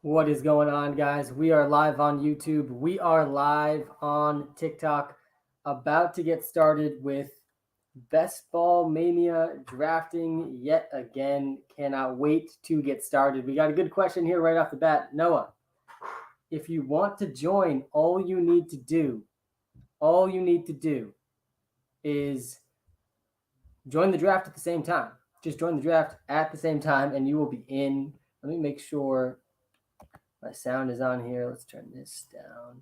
What is going on, guys? We are live on YouTube. We are live on TikTok. About to get started with Best Ball Mania drafting yet again. Cannot wait to get started. We got a good question here right off the bat. Noah, if you want to join, all you need to do is join the draft at the same time. Just join the draft at the same time and you will be in. Let me make sure my sound is on here. Let's turn this down.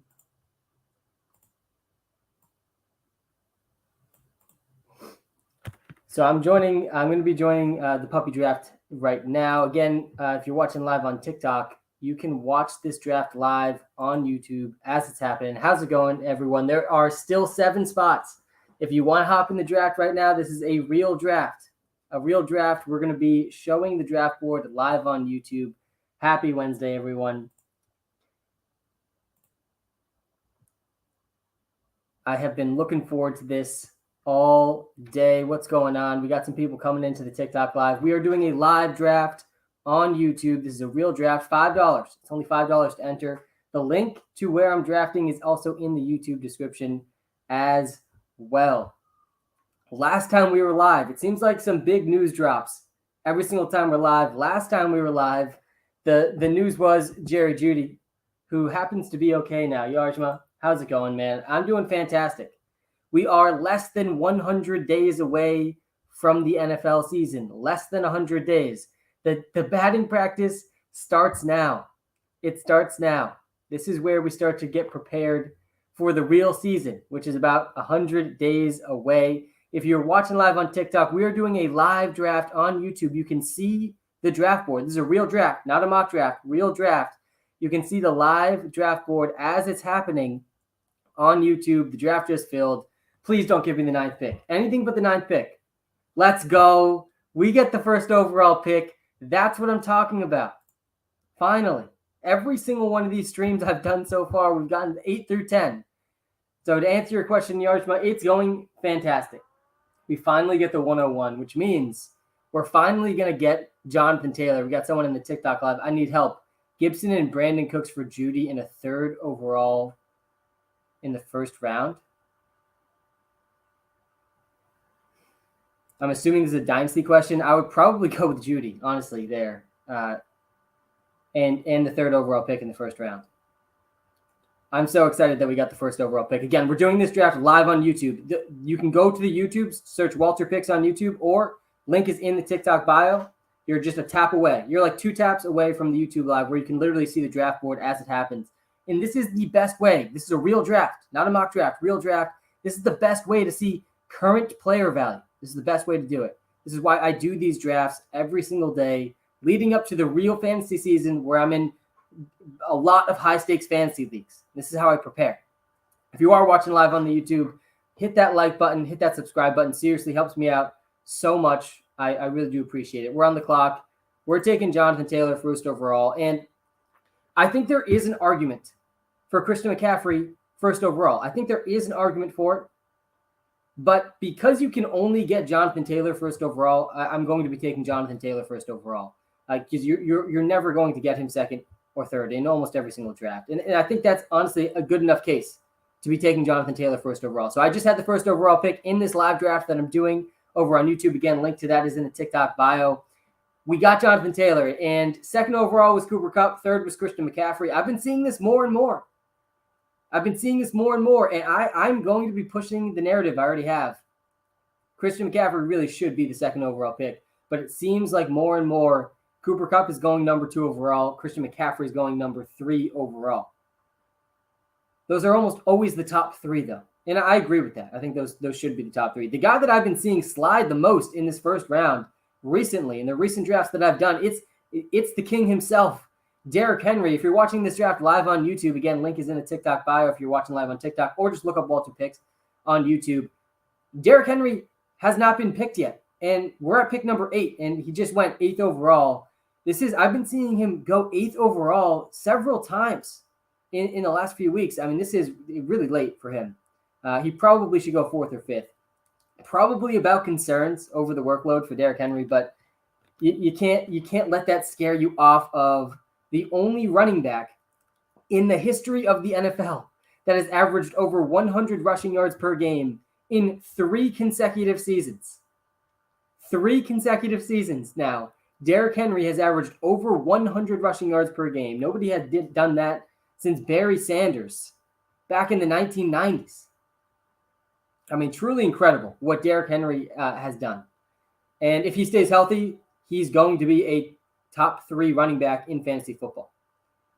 So I'm going to be joining the puppy draft right now. Again, if you're watching live on TikTok, you can watch this draft live on YouTube as it's happening. How's it going, everyone? There are still 7 spots. If you want to hop in the draft right now, this is a real draft. We're going to be showing the draft board live on YouTube. Happy Wednesday, everyone. I have been looking forward to this all day. What's going on? We got some people coming into the TikTok live. We are doing a live draft on YouTube. This is a real draft, $5. It's only $5 to enter. The link to where I'm drafting is also in the YouTube description as well. Last time we were live, it seems like some big news drops every single time we're live. Last time we were live, the news was Jerry Jeudy, who happens to be okay now. Yarjma, how's it going, man? I'm doing fantastic. We are less than 100 days away from the NFL season. Less than 100 days. The batting practice starts now. It starts now. This is where we start to get prepared for the real season, which is about 100 days away. If you're watching live on TikTok, we are doing a live draft on YouTube. You can see the draft board. This is a real draft, not a mock draft, real draft. You can see the live draft board as it's happening on YouTube. The draft just filled. Please don't give me the 9th pick. Anything but the 9th pick. Let's go. We get the first overall pick. That's what I'm talking about. Finally. Every single one of these streams I've done so far, we've gotten 8 through 10. So to answer your question, Yarjma, it's going fantastic. We finally get the 101, which means we're finally going to get Jonathan Taylor. We got someone in the TikTok live. I need help. Gibson and Brandon Cooks for Jeudy in a 3rd overall in the 1st round. I'm assuming this is a dynasty question. I would probably go with Jeudy, honestly, there. And the 3rd overall pick in the 1st round. I'm so excited that we got the 1st overall pick. Again, we're doing this draft live on YouTube. You can go to the YouTube, search WalterPicks on YouTube, or link is in the TikTok bio. You're just a tap away. You're like 2 taps away from the YouTube live where you can literally see the draft board as it happens. And this is the best way. This is a real draft, not a mock draft, real draft. This is the best way to see current player value. This is the best way to do it. This is why I do these drafts every single day leading up to the real fantasy season where I'm in a lot of high-stakes fantasy leagues. This is how I prepare. If you are watching live on the YouTube, hit that like button, hit that subscribe button. Seriously, helps me out so much. I really do appreciate it. We're on the clock. We're taking Jonathan Taylor 1st overall. And I think there is an argument for Christian McCaffrey 1st overall. I think there is an argument for it. But because you can only get Jonathan Taylor 1st overall, I'm going to be taking Jonathan Taylor 1st overall. Because you're never going to get him 2nd or 3rd in almost every single draft. And I think that's honestly a good enough case to be taking Jonathan Taylor 1st overall. So I just had the 1st overall pick in this live draft that I'm doing over on YouTube. Again, link to that is in the TikTok bio. We got Jonathan Taylor, and 2nd overall was Cooper Kupp. 3rd was Christian McCaffrey. I've been seeing this more and more. And I'm going to be pushing the narrative I already have. Christian McCaffrey really should be the 2nd overall pick, but it seems like more and more Cooper Kupp is going number 2 overall. Christian McCaffrey is going number 3 overall. Those are almost always the top 3, though. And I agree with that. I think those should be the top 3. The guy that I've been seeing slide the most in this 1st round recently, in the recent drafts that I've done, it's the king himself, Derrick Henry. If you're watching this draft live on YouTube, again, link is in the TikTok bio if you're watching live on TikTok, or just look up WalterPicks on YouTube. Derrick Henry has not been picked yet, and we're at pick number 8, and he just went 8th overall. I've been seeing him go 8th overall several times in the last few weeks. I mean, this is really late for him. He probably should go 4th or 5th. Probably about concerns over the workload for Derrick Henry, but you can't let that scare you off of the only running back in the history of the NFL that has averaged over 100 rushing yards per game in 3 consecutive seasons. 3 consecutive seasons now. Derrick Henry has averaged over 100 rushing yards per game. Nobody had done that since Barry Sanders back in the 1990s. I mean, truly incredible what Derrick Henry has done. And if he stays healthy, he's going to be a top 3 running back in fantasy football.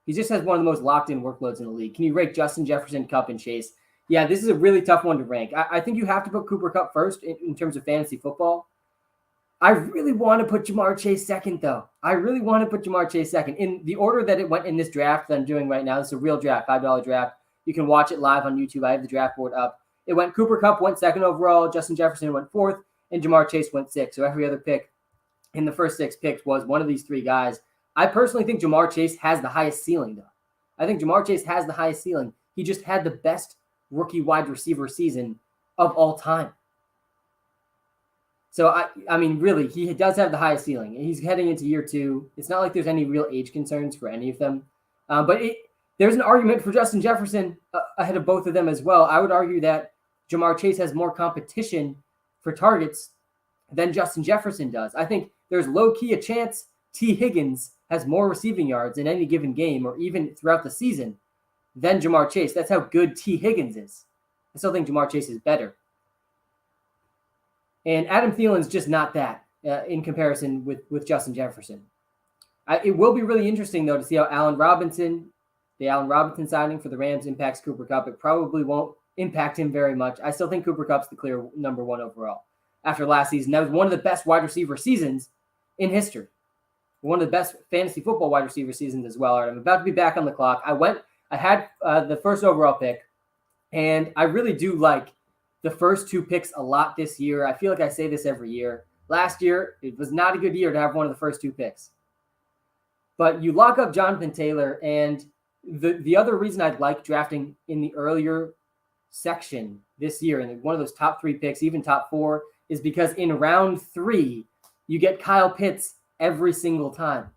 He just has one of the most locked-in workloads in the league. Can you rank Justin Jefferson, Kupp, and Chase? Yeah, this is a really tough one to rank. I think you have to put Cooper Kupp first in terms of fantasy football. I really want to put Jamar Chase second, though. I really want to put Jamar Chase second. In the order that it went in this draft that I'm doing right now, this is a real draft, $5 draft. You can watch it live on YouTube. I have the draft board up. It went Cooper Kupp went second overall, Justin Jefferson went 4th, and Jamar Chase went 6th. So every other pick in the first 6 picks was one of these 3 guys. I personally think Jamar Chase has the highest ceiling, though. I think Jamar Chase has the highest ceiling. He just had the best rookie wide receiver season of all time. So, I mean, really, he does have the highest ceiling. He's heading into year 2. It's not like there's any real age concerns for any of them. But there's an argument for Justin Jefferson ahead of both of them as well. I would argue that Jamar Chase has more competition for targets than Justin Jefferson does. I think there's low-key a chance T. Higgins has more receiving yards in any given game or even throughout the season than Jamar Chase. That's how good T. Higgins is. I still think Jamar Chase is better. And Adam Thielen's just not that in comparison with Justin Jefferson. It will be really interesting, though, to see how the Allen Robinson signing for the Rams impacts Cooper Kupp. It probably won't impact him very much. I still think Cooper Kupp's the clear number 1 overall after last season. That was one of the best wide receiver seasons in history. One of the best fantasy football wide receiver seasons as well. All right, I'm about to be back on the clock. I had the first overall pick, and I really do like the first 2 picks a lot this year. I feel like I say this every year. Last year, it was not a good year to have one of the first 2 picks. But you lock up Jonathan Taylor, and the other reason I'd like drafting in the earlier section this year, and one of those top 3 picks, even top 4, is because in round 3, you get Kyle Pitts every single time.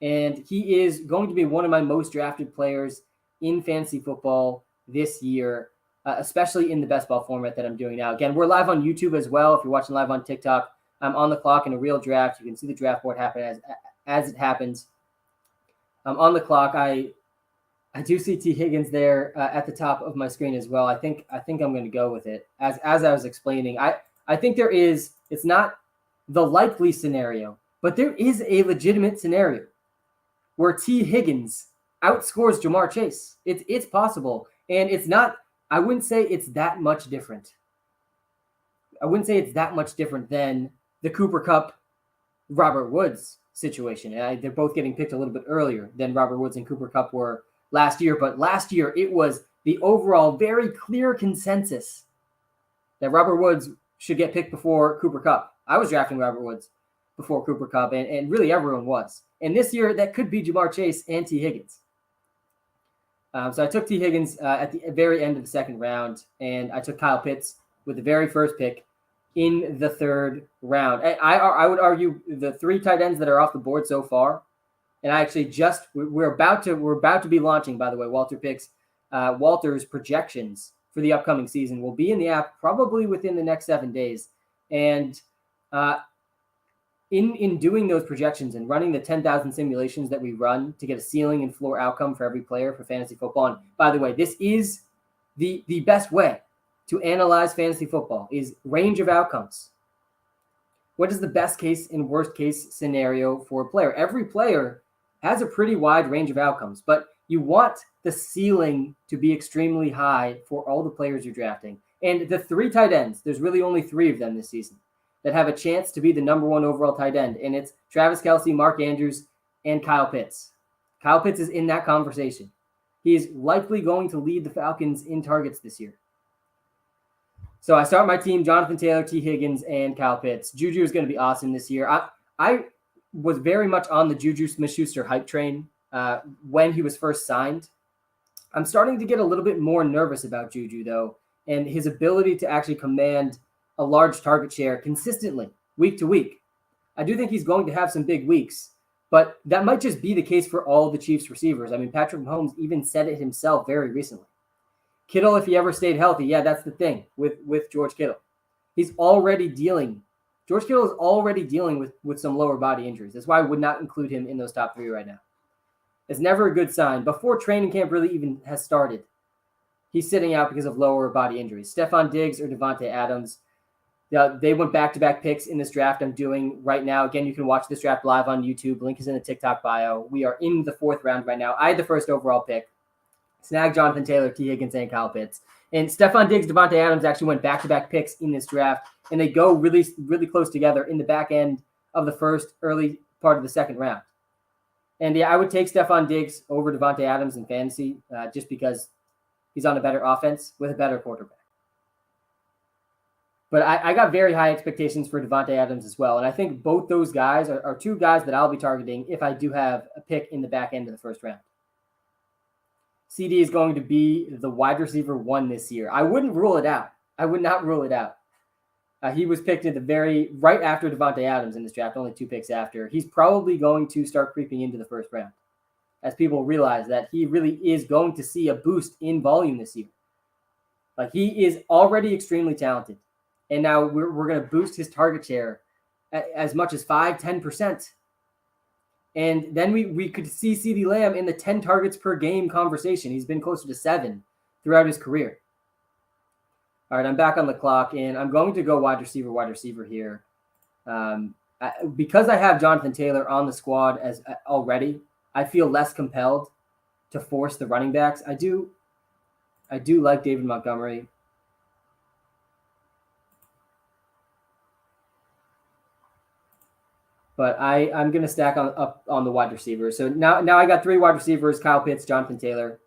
And he is going to be one of my most drafted players in fantasy football this year, especially in the best ball format that I'm doing now. Again, we're live on YouTube as well. If you're watching live on TikTok, I'm on the clock in a real draft. You can see the draft board happen as it happens. I'm on the clock. I do see T. Higgins there at the top of my screen as well. I think I'm going to go with it. As I was explaining, I think it's not the likely scenario, but there is a legitimate scenario where T. Higgins outscores Jamar Chase. It's possible. And it's not, I wouldn't say it's that much different. I wouldn't say it's that much different than the Cooper Kupp, Robert Woods situation. They're both getting picked a little bit earlier than Robert Woods and Cooper Kupp were last year. But last year, it was the overall very clear consensus that Robert Woods should get picked before Cooper Kupp. I was drafting Robert Woods before Cooper Kupp, and really everyone was. And this year, that could be Jamar Chase and T. Higgins. So I took T. Higgins at the very end of the 2nd round, and I took Kyle Pitts with the very first pick in the 3rd round. I would argue the 3 tight ends that are off the board so far, and I actually we're about to be launching, by the way, WalterPicks. Walter's projections for the upcoming season will be in the app probably within the next 7 days. And in doing those projections and running the 10,000 simulations that we run to get a ceiling and floor outcome for every player for fantasy football. And by the way, this is the best way to analyze fantasy football is range of outcomes. What is the best case and worst case scenario for a player? Every player has a pretty wide range of outcomes, but you want the ceiling to be extremely high for all the players you're drafting. And the 3 tight ends, there's really only 3 of them this season that have a chance to be the number 1 overall tight end. And it's Travis Kelce, Mark Andrews, and Kyle Pitts. Kyle Pitts is in that conversation. He is likely going to lead the Falcons in targets this year. So I start my team, Jonathan Taylor, T. Higgins, and Kyle Pitts. Juju is going to be awesome this year. I was very much on the Juju Smith-Schuster hype train when he was first signed. I'm starting to get a little bit more nervous about Juju, though, and his ability to actually command a large target share consistently, week to week. I do think he's going to have some big weeks, But that might just be the case for all the Chiefs receivers. I mean, Patrick Mahomes even said it himself very recently. Kittle, if he ever stayed healthy, yeah, that's the thing with George Kittle. George Kittle is already dealing with some lower body injuries. That's why I would not include him in those top 3 right now. It's never a good sign. Before training camp really even has started, he's sitting out because of lower body injuries. Stephon Diggs or Davante Adams, they went back-to-back picks in this draft I'm doing right now. Again, you can watch this draft live on YouTube. Link is in the TikTok bio. We are in the 4th round right now. I had the first overall pick. Snag Jonathan Taylor, T. Higgins, and Kyle Pitts. And Stephon Diggs, Davante Adams actually went back-to-back picks in this draft, and they go really, really close together in the back end of the first, early part of the 2nd round. And yeah, I would take Stephon Diggs over Davante Adams in fantasy just because he's on a better offense with a better quarterback. But I got very high expectations for Davante Adams as well. And I think both those guys are 2 guys that I'll be targeting if I do have a pick in the back end of the 1st round. CD is going to be the wide receiver 1 this year. I wouldn't rule it out. I would not rule it out. He was picked at right after Davante Adams in this draft, only 2 picks after. He's probably going to start creeping into the 1st round as people realize that he really is going to see a boost in volume this year. Like, he is already extremely talented. And now we're going to boost his target share as much as 5-10%. And then we could see CeeDee Lamb in the 10 targets per game conversation. He's been closer to 7 throughout his career. All right, I'm back on the clock, and I'm going to go wide receiver here. Because I have Jonathan Taylor on the squad already, I feel less compelled to force the running backs. I do like David Montgomery. But I'm going to stack up on the wide receivers. So now I got 3 wide receivers: Kyle Pitts, Jonathan Taylor.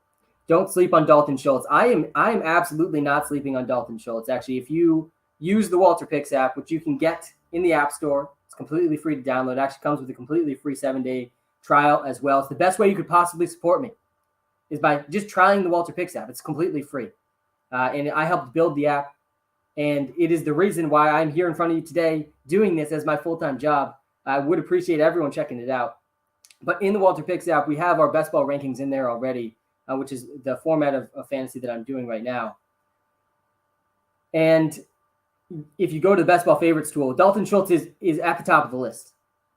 Don't sleep on Dalton Schultz. I am absolutely not sleeping on Dalton Schultz. Actually, if you use the WalterPicks app, which you can get in the App Store, it's completely free to download. It actually comes with a completely free 7-day trial as well. It's the best way you could possibly support me is by just trying the WalterPicks app. It's completely free. And I helped build the app. And it is the reason why I'm here in front of you today doing this as my full-time job. I would appreciate everyone checking it out. But in the WalterPicks app, we have our best ball rankings in there already, which is the format of fantasy that I'm doing right now. And if you go to the best ball favorites tool, Dalton Schultz is at the top of the list.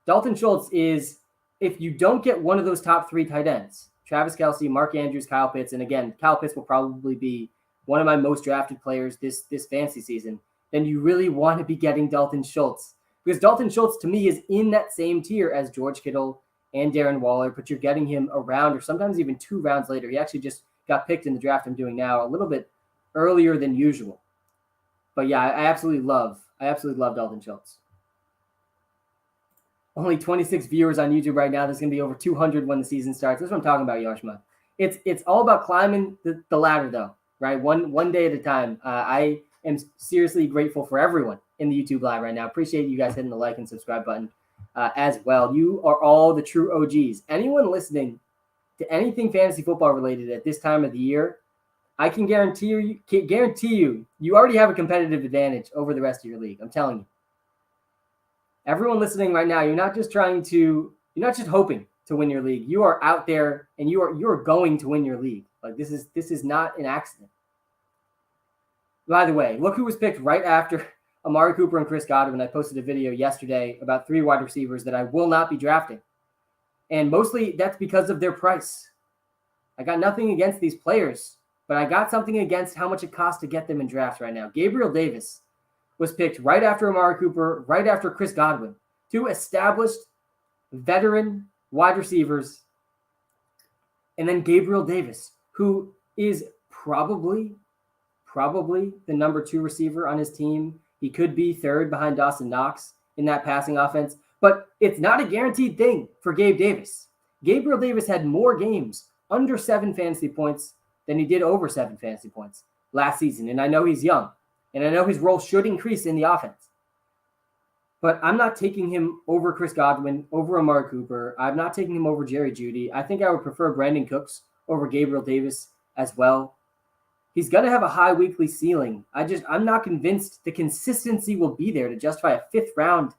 Dalton Schultz is, if you don't get one of those top 3 tight ends, Travis Kelce, Mark Andrews, Kyle Pitts, and again, Kyle Pitts will probably be one of my most drafted players this fantasy season, then you really want to be getting Dalton Schultz. Because Dalton Schultz, to me, is in that same tier as George Kittle and Darren Waller, but you're getting him a round or sometimes even 2 rounds later. He actually just got picked in the draft I'm doing now a little bit earlier than usual. But yeah, I absolutely love Dalton Schultz. Only 26 viewers on YouTube right now. There's going to be over 200 when the season starts. That's what I'm talking about, Yoshma. It's all about climbing the ladder, though, right? One day at a time. I am seriously grateful for everyone in the YouTube live right now. Appreciate you guys hitting the like and subscribe button as well. You are all the true OGs. Anyone listening to anything fantasy football related at this time of the year, I can guarantee you, you already have a competitive advantage over the rest of your league. I'm telling you. Everyone listening right now, you're not just hoping to win your league. You are out there and you're going to win your league. Like this is not an accident. By the way, look who was picked right after Amari Cooper and Chris Goddard when I posted a video yesterday about 3 wide receivers that I will not be drafting. And mostly that's because of their price. I got nothing against these players, but I got something against how much it costs to get them in drafts right now. Gabriel Davis was picked right after Amari Cooper, right after Chris Godwin, 2 established veteran wide receivers. And then Gabriel Davis, who is probably the number 2 receiver on his team. He could be 3rd behind Dawson Knox in that passing offense, but it's not a guaranteed thing for Gabe Davis. Gabriel Davis had more games under 7 fantasy points than he did over 7 fantasy points last season. And I know he's young, and I know his role should increase in the offense. But I'm not taking him over Chris Godwin, over Amari Cooper. I'm not taking him over Jerry Jeudy. I think I would prefer Brandon Cooks over Gabriel Davis as well. He's going to have a high weekly ceiling. I'm not convinced the consistency will be there to justify a fifth round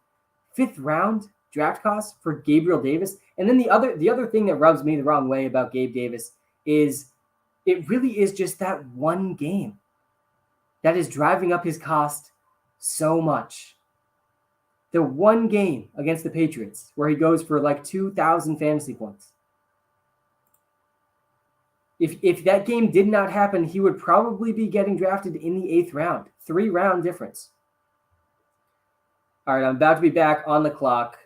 draft costs for Gabriel Davis. And then the other thing that rubs me the wrong way about Gabe Davis is it really is just that one game that is driving up his cost so much. The one game against the Patriots where he goes for like 2,000 fantasy points. If that game did not happen, he would probably be getting drafted in the 8th round. 3-round difference. All right, I'm about to be back on the clock.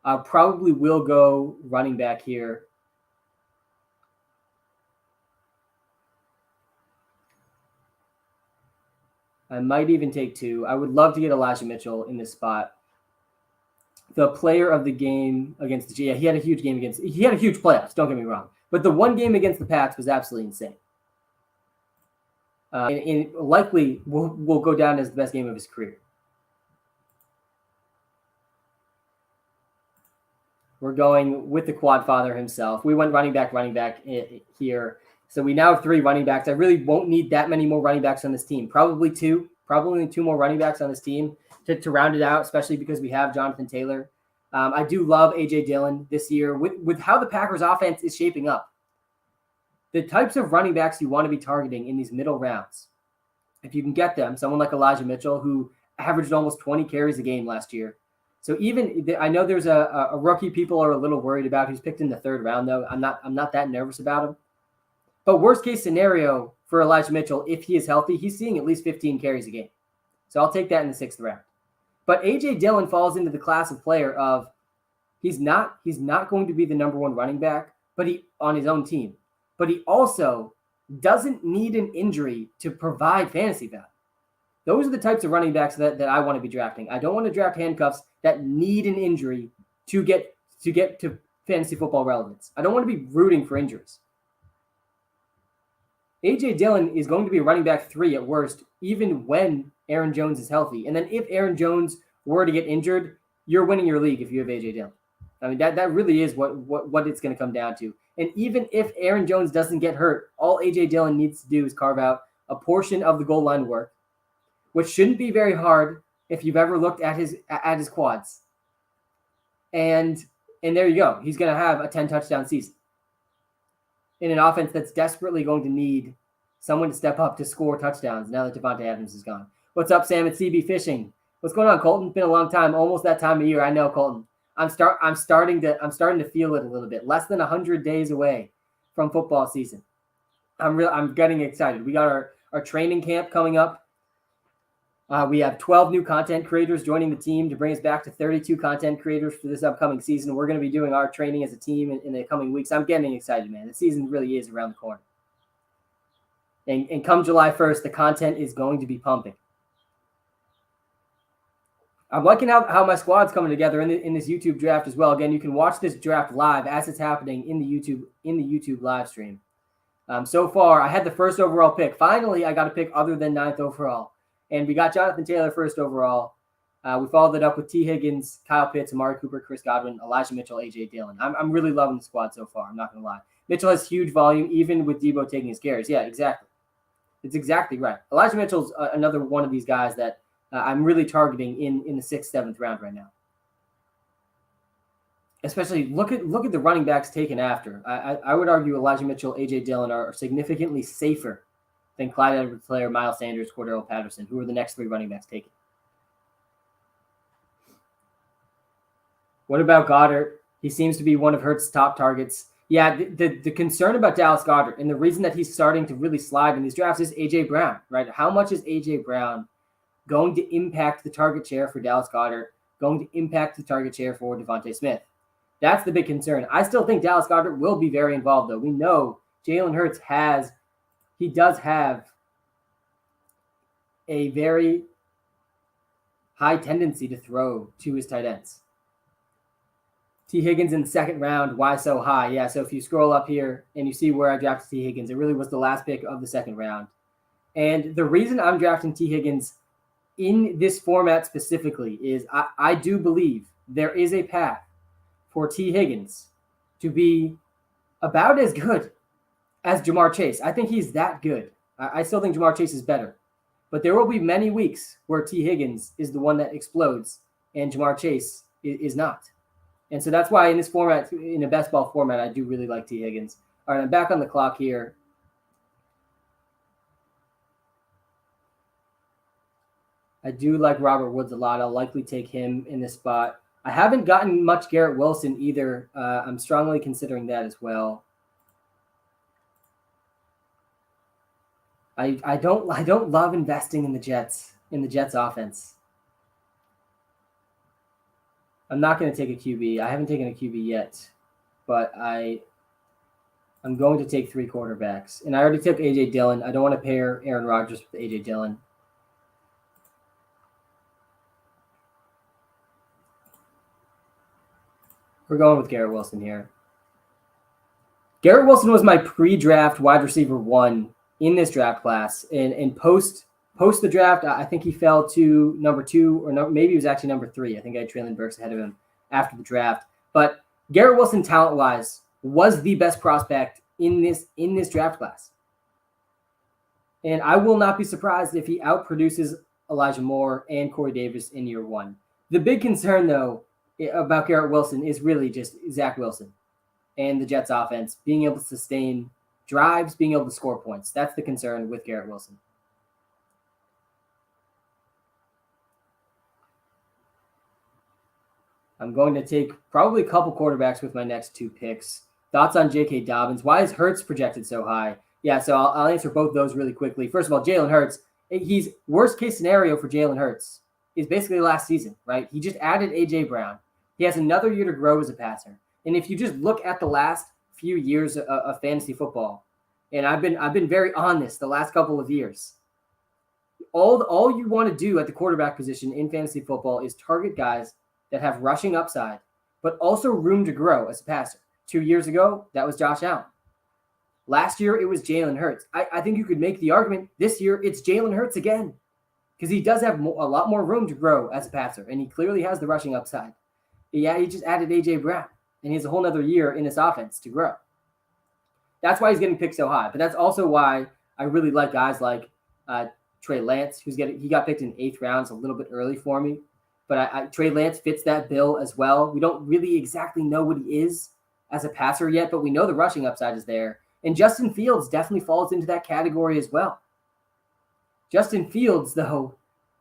I probably will go running back here. I might even take 2. I would love to get Elijah Mitchell in this spot. The player of the game against the he had a huge game he had a huge playoffs, don't get me wrong. But the one game against the Pats was absolutely insane. And likely will go down as the best game of his career. We're going with the quad father himself. We went running back here. So we now have 3 running backs. I really won't need that many more running backs on this team. Probably 2 more running backs on this team to round it out, especially because we have Jonathan Taylor. I do love A.J. Dillon this year with how the Packers offense is shaping up. The types of running backs you want to be targeting in these middle rounds, if you can get them, someone like Elijah Mitchell, who averaged almost 20 carries a game last year. So I know there's a rookie people are a little worried about who's picked in the 3rd round, though. I'm not that nervous about him. But worst case scenario for Elijah Mitchell, if he is healthy, he's seeing at least 15 carries a game. So I'll take that in the 6th round. But A.J. Dillon falls into the class of player of he's not going to be the number 1 running back, but he on his own team. But he also doesn't need an injury to provide fantasy value. Those are the types of running backs that I want to be drafting. I don't want to draft handcuffs that need an injury to get to fantasy football relevance. I don't want to be rooting for injuries. A.J. Dillon is going to be a running back 3 at worst, even when Aaron Jones is healthy. And then if Aaron Jones were to get injured, you're winning your league if you have A.J. Dillon. I mean, that really is what it's going to come down to. And even if Aaron Jones doesn't get hurt, all A.J. Dillon needs to do is carve out a portion of the goal line work, which shouldn't be very hard if you've ever looked at his quads. And there you go. He's going to have a 10-touchdown season in an offense that's desperately going to need someone to step up to score touchdowns now that Devontae Adams is gone. What's up, Sam? It's CB Fishing. What's going on, Colton? It's been a long time, almost that time of year. I know, Colton. I'm starting to feel it a little bit. Less than 100 days away from football season. I'm getting excited. We got our training camp coming up. We have 12 new content creators joining the team to bring us back to 32 content creators for this upcoming season. We're going to be doing our training as a team in the coming weeks. I'm getting excited, man. The season really is around the corner. And come July 1st, the content is going to be pumping. I'm liking how my squad's coming together in this YouTube draft as well. Again, you can watch this draft live as it's happening in the YouTube live stream. So far, I had the 1st overall pick. Finally, I got a pick other than 9th overall. And we got Jonathan Taylor 1st overall. We followed it up with T. Higgins, Kyle Pitts, Amari Cooper, Chris Godwin, Elijah Mitchell, A.J. Dillon. I'm really loving the squad so far. I'm not going to lie. Mitchell has huge volume, even with Debo taking his carries. Yeah, exactly. It's exactly right. Elijah Mitchell's another one of these guys that I'm really targeting in the 6th, 7th round right now. Especially look at the running backs taken after. I would argue Elijah Mitchell, A.J. Dillon are significantly safer than Clyde Edwards, Miles Sanders, Cordero Patterson, who are the next 3 running backs taken. What about Goddard? He seems to be one of Hurts' top targets. Yeah, the concern about Dallas Goddard and the reason that he's starting to really slide in these drafts is A.J. Brown, right? How much is A.J. Brown going to impact the target share for Dallas Goddard, going to impact the target share for Devontae Smith? That's the big concern. I still think Dallas Goddard will be very involved, though. We know Jalen Hurts does have a very high tendency to throw to his tight ends. T. Higgins in the 2nd round. Why so high? Yeah, so if you scroll up here and you see where I drafted T. Higgins, it really was the last pick of the 2nd round. And the reason I'm drafting T. Higgins in this format specifically is I do believe there is a path for T. Higgins to be about as good as Jamar Chase. I think he's that good. I still think Jamar Chase is better. But there will be many weeks where T. Higgins is the one that explodes and Jamar Chase is not. And so that's why in this format, in a best ball format, I do really like T. Higgins. All right, I'm back on the clock here. I do like Robert Woods a lot. I'll likely take him in this spot. I haven't gotten much Garrett Wilson either. I'm strongly considering that as well. I don't love investing in the Jets offense. I'm not going to take a QB. I haven't taken a QB yet, but I'm going to take 3 quarterbacks. And I already took A.J. Dillon. I don't want to pair Aaron Rodgers with A.J. Dillon. We're going with Garrett Wilson here. Garrett Wilson was my pre-draft wide receiver 1 in this draft class. And post the draft, I think he fell to number 2, or maybe he was actually number 3. I think I had Traylon Burks ahead of him after the draft. But Garrett Wilson, talent-wise, was the best prospect in this draft class. And I will not be surprised if he outproduces Elijah Moore and Corey Davis in year 1. The big concern, though, about Garrett Wilson is really just Zach Wilson and the Jets offense being able to sustain drives, being able to score points. That's the concern with Garrett Wilson. I'm going to take probably a couple quarterbacks with my next 2 picks. Thoughts on J.K. Dobbins? Why is Hurts projected so high? Yeah, so I'll answer both those really quickly. First of all, Jalen Hurts. He's worst case scenario for Jalen Hurts is basically last season, right? He just added A.J. Brown. He has another year to grow as a passer. And if you just look at the last few years of fantasy football, and I've been very on this the last couple of years, all you want to do at the quarterback position in fantasy football is target guys that have rushing upside, but also room to grow as a passer. 2 years ago, that was Josh Allen. Last year, it was Jalen Hurts. I think you could make the argument this year it's Jalen Hurts again, because he does have a lot more room to grow as a passer, and he clearly has the rushing upside. Yeah, he just added A.J. Brown, and he has a whole other year in this offense to grow. That's why he's getting picked so high. But that's also why I really like guys like Trey Lance, he got picked in 8th round. It's a little bit early for me. But Trey Lance fits that bill as well. We don't really exactly know what he is as a passer yet, but we know the rushing upside is there. And Justin Fields definitely falls into that category as well. Justin Fields, though,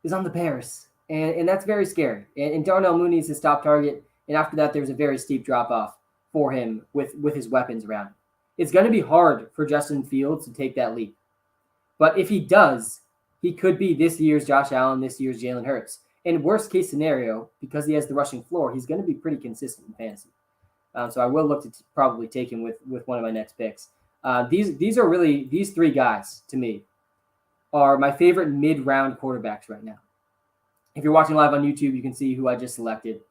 is on the Bears. And that's very scary. And Darnell Mooney is his top target. And after that, there's a very steep drop-off for him with his weapons around him. It's going to be hard for Justin Fields to take that leap. But if he does, he could be this year's Josh Allen, this year's Jalen Hurts. And worst case scenario, because he has the rushing floor, he's going to be pretty consistent in fantasy. So I will look to probably take him with one of my next picks. These 3 guys, to me, are my favorite mid-round quarterbacks right now. If you're watching live on YouTube, you can see who I just selected.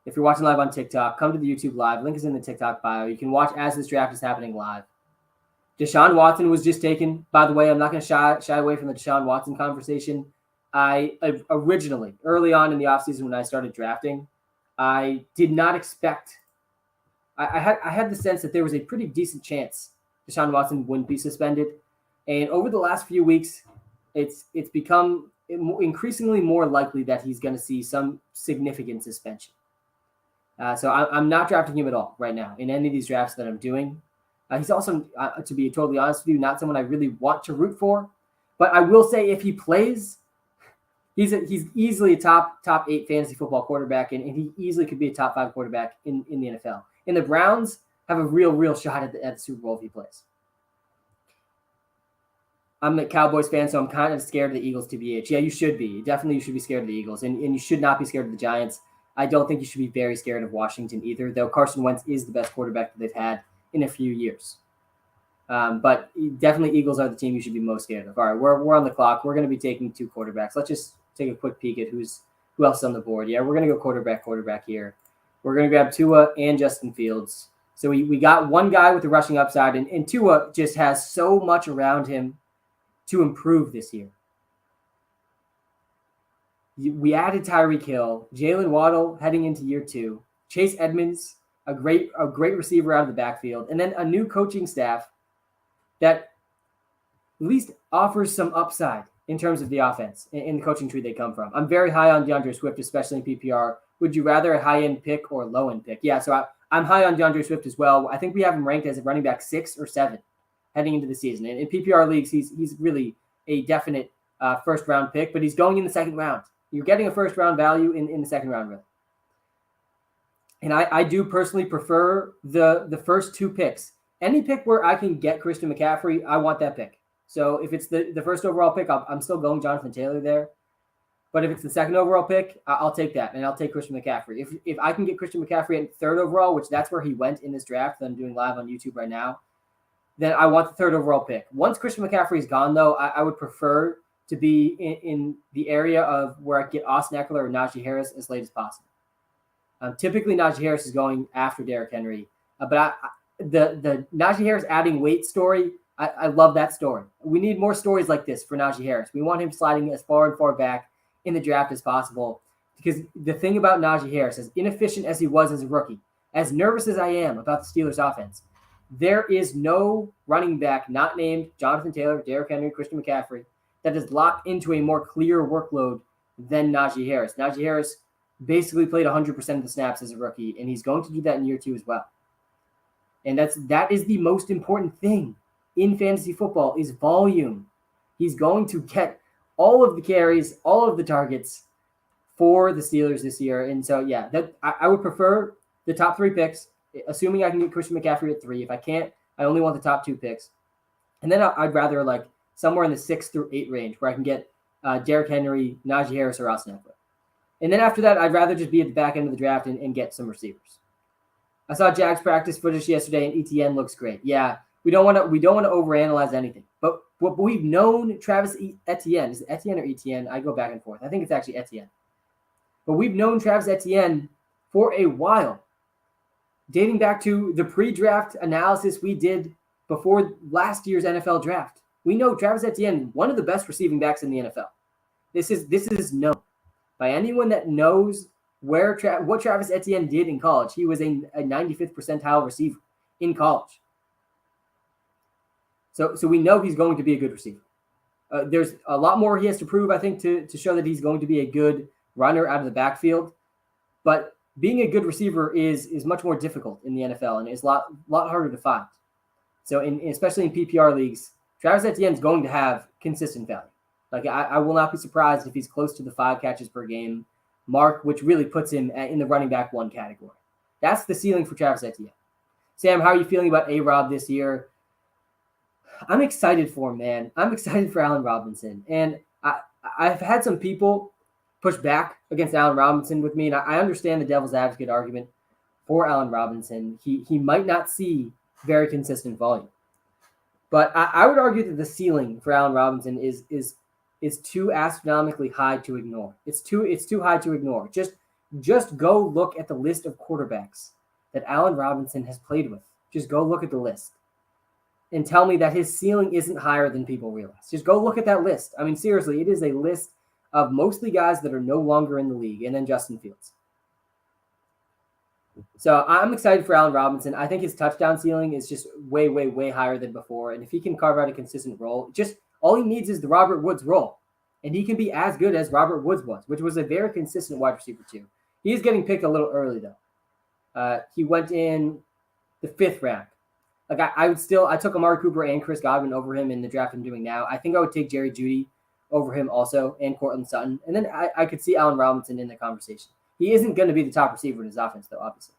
If you're watching live on TikTok, come to the YouTube live. Link is in the TikTok bio. You can watch as this draft is happening live. Deshaun Watson was just taken. By the way, I'm not going to shy away from the Deshaun Watson conversation. I originally, early on in the offseason when I started drafting, I did not expect – I had the sense that there was a pretty decent chance Deshaun Watson wouldn't be suspended. And over the last few weeks, it's become increasingly more likely that he's going to see some significant suspension. So I'm not drafting him at all right now in any of these drafts that I'm doing. He's also, to be totally honest with you, not someone I really want to root for. But I will say if he plays, he's easily a top 8 fantasy football quarterback, and he easily could be a top 5 quarterback in the NFL. And the Browns have a real shot at the Super Bowl if he plays. I'm a Cowboys fan, so I'm kind of scared of the Eagles, TBH. Yeah, you should be. Definitely you should be scared of the Eagles, and you should not be scared of the Giants. I don't think you should be very scared of Washington either, though Carson Wentz is the best quarterback that they've had in a few years. But definitely Eagles are the team you should be most scared of. All right, we're on the clock. We're going to be taking 2 quarterbacks. Let's just take a quick peek at who else is on the board. Yeah, we're going to go quarterback here. We're going to grab Tua and Justin Fields. So we got one guy with the rushing upside, and Tua just has so much around him to improve this year. We added Tyra Kill, Jalen Waddle heading into year 2, Chase Edmonds, a great receiver out of the backfield, and then a new coaching staff that at least offers some upside in terms of the offense in the coaching tree they come from. I'm very high on DeAndre Swift, especially in PPR. would you rather a high-end pick or a low-end pick? Yeah, so I'm high on DeAndre Swift as well. I think we have him ranked as a running back 6 or 7 heading into the season. And in PPR leagues, he's really a definite first-round pick, but he's going in the second round. You're getting a first-round value in the second round, really. And I do personally prefer the first 2 picks. Any pick where I can get Christian McCaffrey, I want that pick. So if it's the first overall pick, I'm still going Jonathan Taylor there. But if it's the second overall pick, I'll take that, and I'll take Christian McCaffrey. If I can get Christian McCaffrey at 3rd overall, which that's where he went in this draft that I'm doing live on YouTube right now, then I want the 3rd overall pick. Once Christian McCaffrey is gone, though, I would prefer to be in the area of where I get Austin Eckler or Najee Harris as late as possible. Typically, Najee Harris is going after Derrick Henry. But the Najee Harris adding weight story, I love that story. We need more stories like this for Najee Harris. We want him sliding as far and far back in the draft as possible. Because the thing about Najee Harris, as inefficient as he was as a rookie, as nervous as I am about the Steelers' offense, there is no running back not named Jonathan Taylor, Derrick Henry, Christian McCaffrey that is locked into a more clear workload than Najee Harris. Najee Harris basically played 100% of the snaps as a rookie, and he's going to do that in year 2 as well. And that is the most important thing in fantasy football is volume. He's going to get all of the carries, all of the targets for the Steelers this year. And so, yeah, I would prefer the top 3 picks, assuming I can get Christian McCaffrey at 3. If I can't, I only want the top 2 picks. And then I'd rather like somewhere in the 6 through 8 range where I can get Derrick Henry, Najee Harris, or Austin Eckler. And then after that, I'd rather just be at the back end of the draft and get some receivers. I saw Jags practice footage yesterday, and Etienne looks great. Yeah, we don't want to overanalyze anything. But we've known Travis Etienne. Is it Etienne or Etienne? I go back and forth. I think it's actually Etienne. But we've known Travis Etienne for a while, dating back to the pre-draft analysis we did before last year's NFL draft. We know Travis Etienne, one of the best receiving backs in the NFL. This is known by anyone that knows what Travis Etienne did in college. He was a 95th percentile receiver in college. So we know he's going to be a good receiver. There's a lot more he has to prove, I think, to show that he's going to be a good runner out of the backfield. But being a good receiver is much more difficult in the NFL and is a lot harder to find. So especially in PPR leagues, Travis Etienne is going to have consistent value. Like I will not be surprised if he's close to the 5 catches per game mark, which really puts him in the running back 1 category. That's the ceiling for Travis Etienne. Sam, how are you feeling about A-Rob this year? I'm excited for him, man. I'm excited for Allen Robinson. And I've had some people push back against Allen Robinson with me, and I understand the devil's advocate argument for Allen Robinson. He might not see very consistent volume. But I would argue that the ceiling for Allen Robinson is too astronomically high to ignore. It's too high to ignore. Just go look at the list of quarterbacks that Allen Robinson has played with. Just go look at the list and tell me that his ceiling isn't higher than people realize. Just go look at that list. I mean, seriously, it is a list of mostly guys that are no longer in the league, and then Justin Fields. So I'm excited for Allen Robinson. I think his touchdown ceiling is just way, way, way higher than before. And if he can carve out a consistent role, just all he needs is the Robert Woods role. And he can be as good as Robert Woods was, which was a very consistent wide receiver too. He is getting picked a little early though. He went in the 5th round. Like I took Amari Cooper and Chris Godwin over him in the draft I'm doing now. I think I would take Jerry Jeudy over him also, and Cortland Sutton. And then I could see Allen Robinson in the conversation. He isn't going to be the top receiver in his offense, though, obviously.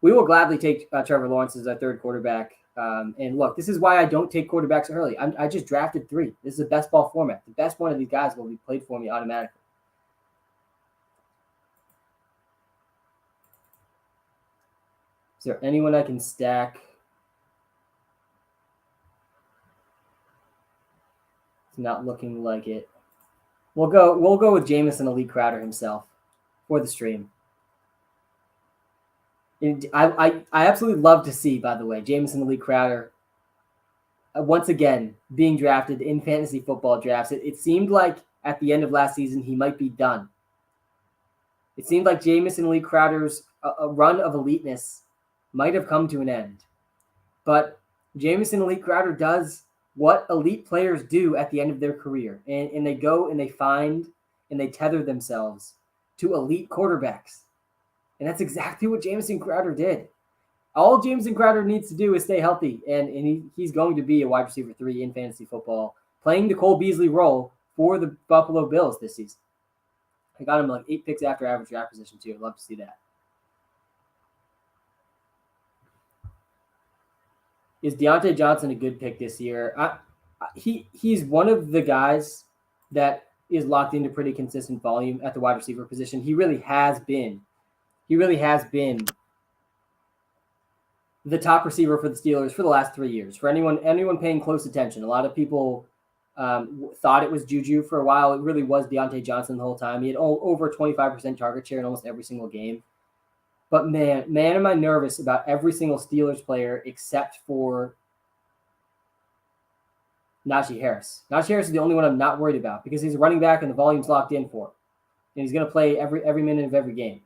We will gladly take Trevor Lawrence as our 3rd quarterback. And look, this is why I don't take quarterbacks early. I just drafted 3. This is a best ball format. The best one of these guys will be played for me automatically. Is there anyone I can stack? It's not looking like it. We'll go with Jamison Elite Crowder himself for the stream. I absolutely love to see, by the way, Jamison Elite Crowder once again being drafted in fantasy football drafts. It seemed like at the end of last season he might be done. It seemed like Jamison Elite Crowder's a run of eliteness might have come to an end. But Jamison Elite Crowder does what elite players do at the end of their career. And they go and they find and they tether themselves to elite quarterbacks. And that's exactly what Jamison Crowder did. All Jamison Crowder needs to do is stay healthy, and he's going to be a wide receiver 3 in fantasy football, playing the Cole Beasley role for the Buffalo Bills this season. I got him like 8 picks after average draft position too. I'd love to see that. Is Deonte Johnson a good pick this year? He's one of the guys that is locked into pretty consistent volume at the wide receiver position. He really has been the top receiver for the Steelers for the last 3 years. For anyone paying close attention, a lot of people thought it was Juju for a while. It really was Deonte Johnson the whole time. He had over 25% target share in almost every single game. But man, am I nervous about every single Steelers player except for Najee Harris. Najee Harris is the only one I'm not worried about because he's a running back and the volume's locked in for him. And he's going to play every minute of every game.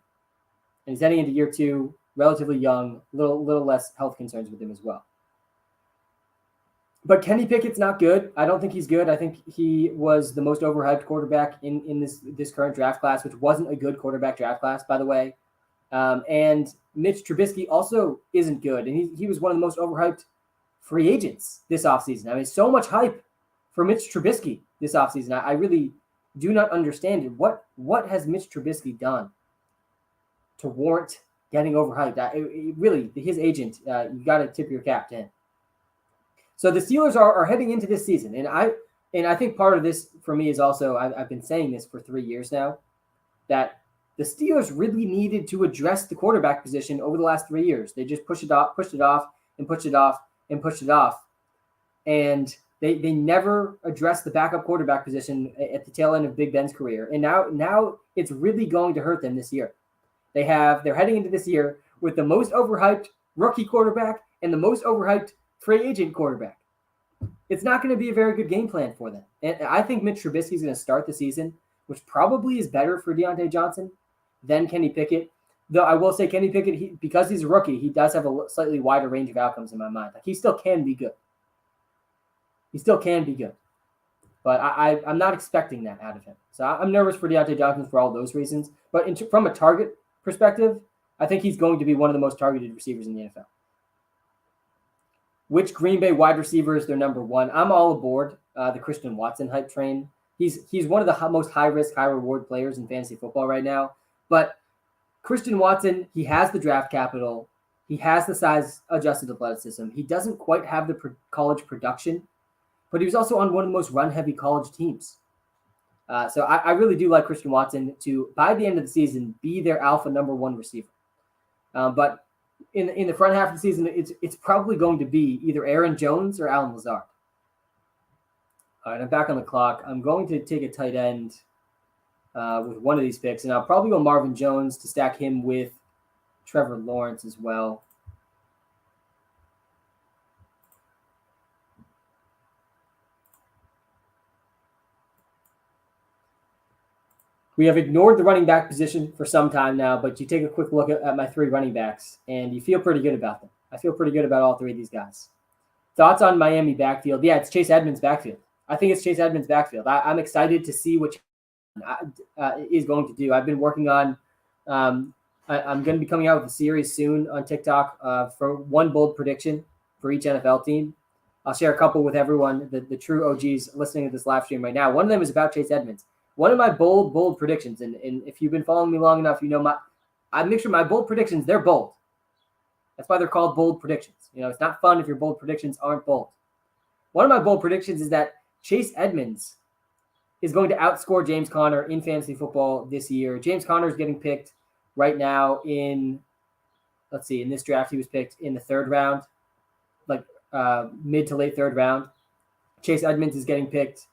And he's heading into year 2, relatively young, little less health concerns with him as well. But Kenny Pickett's not good. I don't think he's good. I think he was the most overhyped quarterback in this current draft class, which wasn't a good quarterback draft class, by the way. And Mitch Trubisky also isn't good. And he was one of the most overhyped free agents this offseason. I mean, so much hype for Mitch Trubisky this offseason. I really do not understand it. What has Mitch Trubisky done to warrant getting overhyped? Really, his agent, you got to tip your cap to him. So the Steelers are heading into this season. And I think part of this for me is also, I've been saying this for 3 years now, that the Steelers really needed to address the quarterback position over the last 3 years. They just pushed it off, and they never addressed the backup quarterback position at the tail end of Big Ben's career. And now it's really going to hurt them this year. They're heading into this year with the most overhyped rookie quarterback and the most overhyped free agent quarterback. It's not going to be a very good game plan for them. And I think Mitch Trubisky is going to start the season, which probably is better for Deonte Johnson than Kenny Pickett. Though I will say Kenny Pickett, because he's a rookie, he does have a slightly wider range of outcomes in my mind. Like, he still can be good. But I'm not expecting that out of him. So I'm nervous for Deonte Johnson for all those reasons. But from a target perspective, I think he's going to be one of the most targeted receivers in the NFL. Which Green Bay wide receiver is their number one? I'm all aboard the Christian Watson hype train. He's one of the most high-risk, high-reward players in fantasy football right now. But Christian Watson, he has the draft capital. He has the size-adjusted athleticism. He doesn't quite have the college production, but he was also on one of the most run-heavy college teams. So I really do like Christian Watson to, by the end of the season, be their alpha number one receiver. But in the front half of the season, it's probably going to be either Aaron Jones or Allen Lazard. All right, I'm back on the clock. I'm going to take a tight end with one of these picks, and I'll probably go Marvin Jones to stack him with Trevor Lawrence as well. We have ignored the running back position for some time now, but you take a quick look at my 3 running backs, and you feel pretty good about them. I feel pretty good about all 3 of these guys. Thoughts on Miami backfield? Yeah, it's Chase Edmonds' backfield. I think it's Chase Edmonds' backfield. I'm excited to see what is going to do. I've been working on I'm going to be coming out with a series soon on TikTok for one bold prediction for each NFL team. I'll share a couple with everyone, the true OGs listening to this live stream right now. One of them is about Chase Edmonds. One of my bold predictions, and if you've been following me long enough, you know I make sure my bold predictions, they're bold. That's why they're called bold predictions. You know, it's not fun if your bold predictions aren't bold. One of my bold predictions is that Chase Edmonds is going to outscore James Conner in fantasy football this year. James Conner is getting picked right now in this draft, he was picked in the 3rd round, like mid to late 3rd round. Chase Edmonds is getting picked.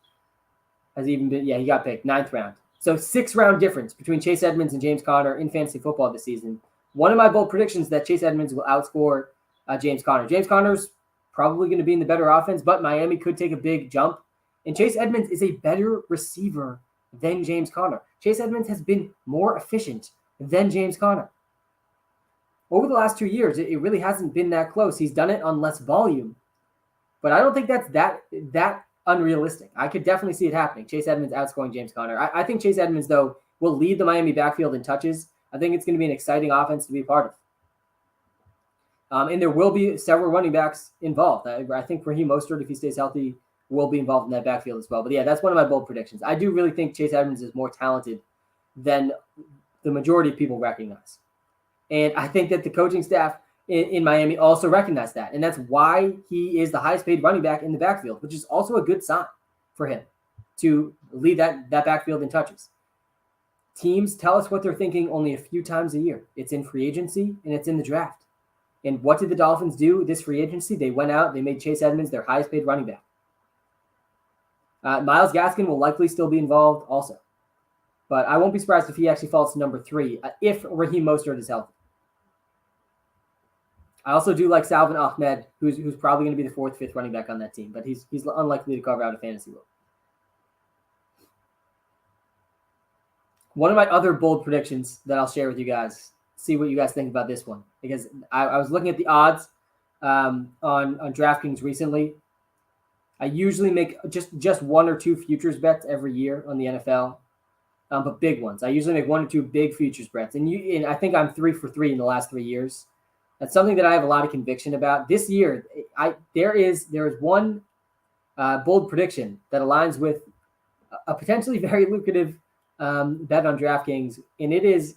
He got picked 9th round. So 6-round difference between Chase Edmonds and James Conner in fantasy football this season. One of my bold predictions is that Chase Edmonds will outscore James Conner. James Conner's probably going to be in the better offense, but Miami could take a big jump. And Chase Edmonds is a better receiver than James Conner. Chase Edmonds has been more efficient than James Conner. Over the last 2 years, it really hasn't been that close. He's done it on less volume, but I don't think that's that unrealistic. I could definitely see it happening. Chase Edmonds outscoring James Conner. I think Chase Edmonds, though, will lead the Miami backfield in touches. I think it's going to be an exciting offense to be a part of. And there will be several running backs involved. I think Raheem Mostert, if he stays healthy, will be involved in that backfield as well. But yeah, that's one of my bold predictions. I do really think Chase Edmonds is more talented than the majority of people recognize. And I think that the coaching staff in Miami also recognize that. And that's why he is the highest paid running back in the backfield, which is also a good sign for him to lead that backfield in touches. Teams tell us what they're thinking only a few times a year. It's in free agency and it's in the draft. And what did the Dolphins do this free agency? They went out, they made Chase Edmonds their highest paid running back. Myles Gaskin will likely still be involved also. But I won't be surprised if he actually falls to number 3 if Raheem Mostert is healthy. I also do like Salvin Ahmed, who's probably going to be the 4th, 5th running back on that team, but he's unlikely to carve out a fantasy role. One of my other bold predictions that I'll share with you guys, see what you guys think about this one, because I was looking at the odds on DraftKings recently. I usually make just 1 or 2 futures bets every year on the NFL, but big ones. I usually make 1 or 2 big futures bets, and I think I'm 3 for 3 in the last 3 years. That's something that I have a lot of conviction about. This year, there is one bold prediction that aligns with a potentially very lucrative bet on DraftKings, and it is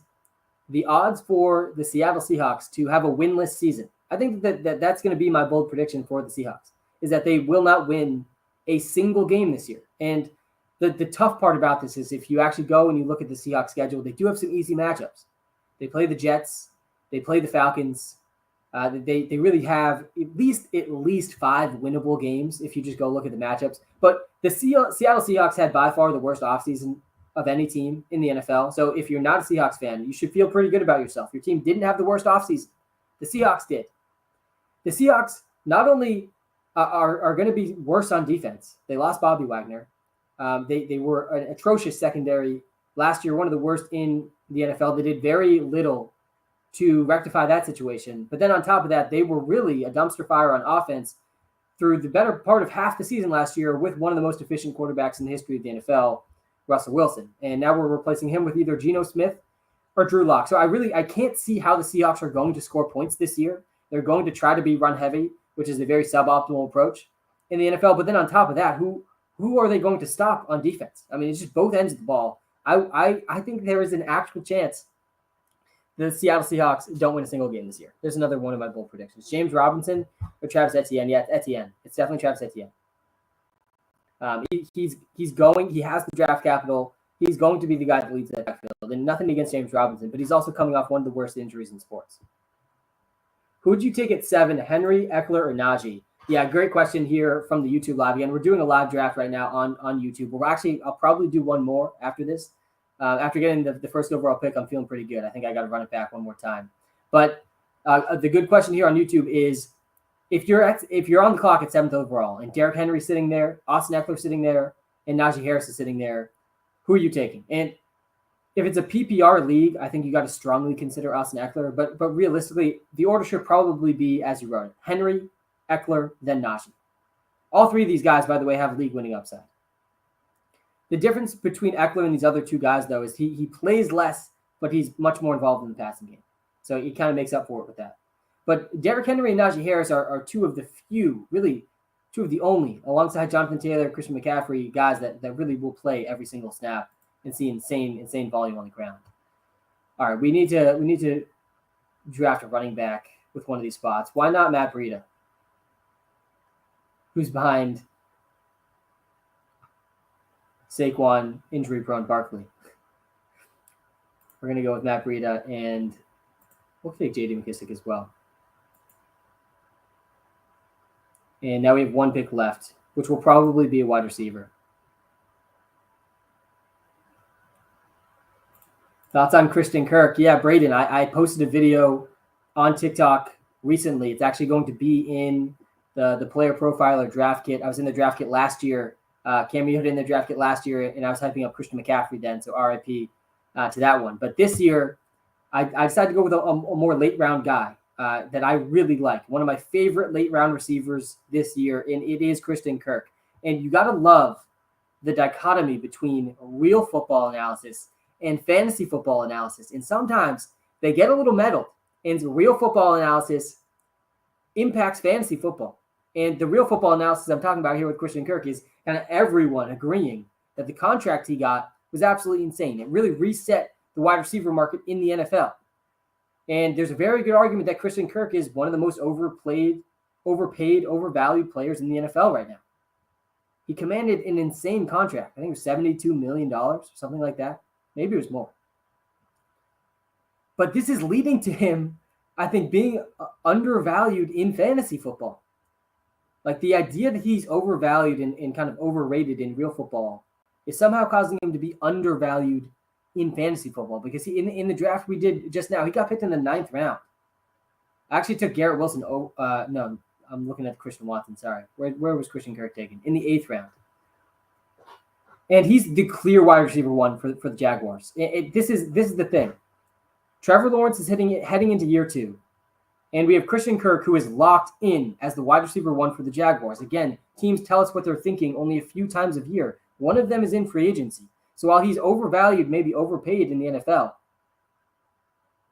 the odds for the Seattle Seahawks to have a winless season. I think that's going to be my bold prediction for the Seahawks, is that they will not win a single game this year. And the tough part about this is if you actually go and you look at the Seahawks schedule, they do have some easy matchups. They play the Jets, they play the Falcons. They really have at least 5 winnable games if you just go look at the matchups. But the Seattle Seahawks had by far the worst offseason of any team in the NFL. So if you're not a Seahawks fan, you should feel pretty good about yourself. Your team didn't have the worst offseason. The Seahawks did. The Seahawks not only are going to be worse on defense. They lost Bobby Wagner. They were an atrocious secondary last year, one of the worst in the NFL. They did very little to rectify that situation. But then on top of that, they were really a dumpster fire on offense through the better part of half the season last year with one of the most efficient quarterbacks in the history of the NFL, Russell Wilson. And now we're replacing him with either Geno Smith or Drew Lock. So I can't see how the Seahawks are going to score points this year. They're going to try to be run heavy, which is a very suboptimal approach in the NFL. But then on top of that, who are they going to stop on defense? I mean, it's just both ends of the ball. I think there is an actual chance the Seattle Seahawks don't win a single game this year. There's another one of my bold predictions. James Robinson or Travis Etienne? Yeah, it's Etienne. It's definitely Travis Etienne. He's going. He has the draft capital. He's going to be the guy that leads that backfield. And nothing against James Robinson, but he's also coming off one of the worst injuries in sports. Who would you take at 7, Henry, Eckler, or Najee? Yeah, great question here from the YouTube live. Again, we're doing a live draft right now on YouTube. I'll probably do one more after this. After getting the first overall pick, I'm feeling pretty good. I think I got to run it back one more time. But the good question here on YouTube is, if you're on the clock at 7th overall and Derrick Henry's sitting there, Austin Eckler sitting there, and Najee Harris is sitting there, who are you taking? And if it's a PPR league, I think you got to strongly consider Austin Eckler. But realistically, the order should probably be as you wrote it: Henry, Eckler, then Najee. All 3 of these guys, by the way, have league-winning upside. The difference between Eckler and these other 2 guys, though, is he plays less, but he's much more involved in the passing game. So he kind of makes up for it with that. But Derrick Henry and Najee Harris are 2 of the few, really 2 of the only, alongside Jonathan Taylor, Christian McCaffrey, guys that really will play every single snap and see insane volume on the ground. All right, we need to draft a running back with one of these spots. Why not Matt Breida, who's behind Saquon, injury-prone Barkley? We're going to go with Matt Breida, and we'll take J.D. McKissic as well. And now we have 1 pick left, which will probably be a wide receiver. Thoughts on Kristen Kirk? Yeah, Braden, I posted a video on TikTok recently. It's actually going to be in the player profiler draft kit. I was in the draft kit last year. Cam Newton in the draft kit last year, and I was hyping up Christian McCaffrey then, so RIP to that one. But this year, I decided to go with a more late-round guy that I really like. One of my favorite late-round receivers this year, and it is Kristen Kirk. And you got to love the dichotomy between real football analysis and fantasy football analysis. And sometimes they get a little muddled, and real football analysis impacts fantasy football. And the real football analysis I'm talking about here with Kristen Kirk is kind of everyone agreeing that the contract he got was absolutely insane. It really reset the wide receiver market in the NFL. And there's a very good argument that Kristen Kirk is one of the most overpaid, overvalued players in the NFL right now. He commanded an insane contract. I think it was $72 million, something like that. Maybe it was more. But this is leading to him, I think, being undervalued in fantasy football. Like the idea that he's overvalued and kind of overrated in real football is somehow causing him to be undervalued in fantasy football, because he in the draft we did just now, he got picked in the 9th round. I actually took Garrett Wilson. No, I'm looking at Christian Watson. Sorry. Where was Kristen Kirk taken? In the 8th round. And he's the clear wide receiver 1 for the Jaguars. This is the thing. Trevor Lawrence is heading into year 2. And we have Kristen Kirk, who is locked in as the wide receiver 1 for the Jaguars. Again, teams tell us what they're thinking only a few times a year. One of them is in free agency. So while he's overvalued, maybe overpaid in the NFL,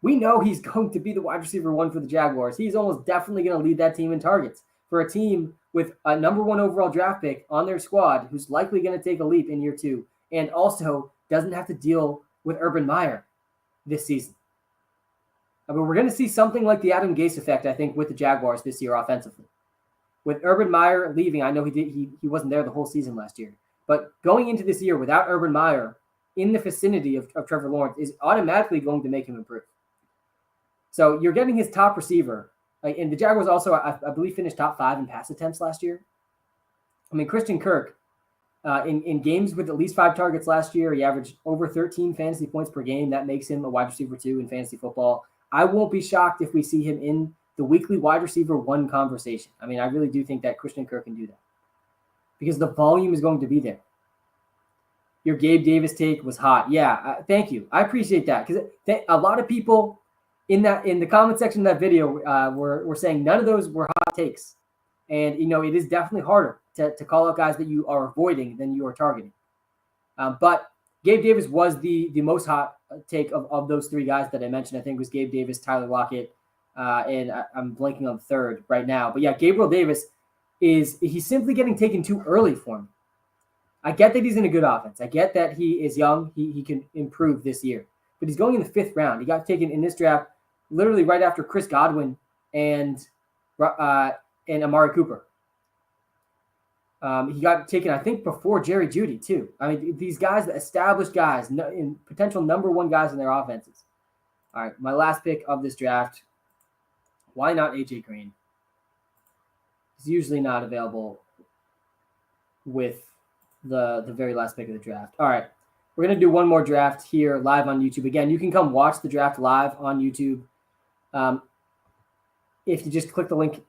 we know he's going to be the wide receiver 1 for the Jaguars. He's almost definitely going to lead that team in targets for a team with a number 1 overall draft pick on their squad who's likely going to take a leap in year 2 and also doesn't have to deal with Urban Meyer this season. I mean, we're going to see something like the Adam Gase effect, I think, with the Jaguars this year offensively. With Urban Meyer leaving, I know he wasn't there the whole season last year. But going into this year without Urban Meyer in the vicinity of Trevor Lawrence is automatically going to make him improve. So you're getting his top receiver. And the Jaguars also, I believe, finished top 5 in pass attempts last year. I mean, Kristen Kirk, in games with at least 5 targets last year, he averaged over 13 fantasy points per game. That makes him a wide receiver 2 in fantasy football. I won't be shocked if we see him in the weekly wide receiver 1 conversation. I mean, I really do think that Kristen Kirk can do that, because the volume is going to be there. Your Gabe Davis take was hot. Yeah, thank you. I appreciate that, because a lot of people in the comment section of that video were saying none of those were hot takes. And, it is definitely harder to call out guys that you are avoiding than you are targeting. But Gabe Davis was the most hot take of those 3 guys that I mentioned. I think it was Gabe Davis, Tyler Lockett, and I'm blanking on the third right now. But yeah, Gabriel Davis he's simply getting taken too early for me. I get that he's in a good offense. I get that he is young. He can improve this year. But he's going in the 5th round. He got taken in this draft literally right after Chris Godwin and Amari Cooper. He got taken, I think, before Jerry Jeudy, too. I mean, these guys, the established guys, potential number 1 guys in their offenses. All right, my last pick of this draft. Why not AJ Green? He's usually not available with the very last pick of the draft. All right, we're going to do one more draft here live on YouTube. Again, you can come watch the draft live on YouTube. If you just click the link,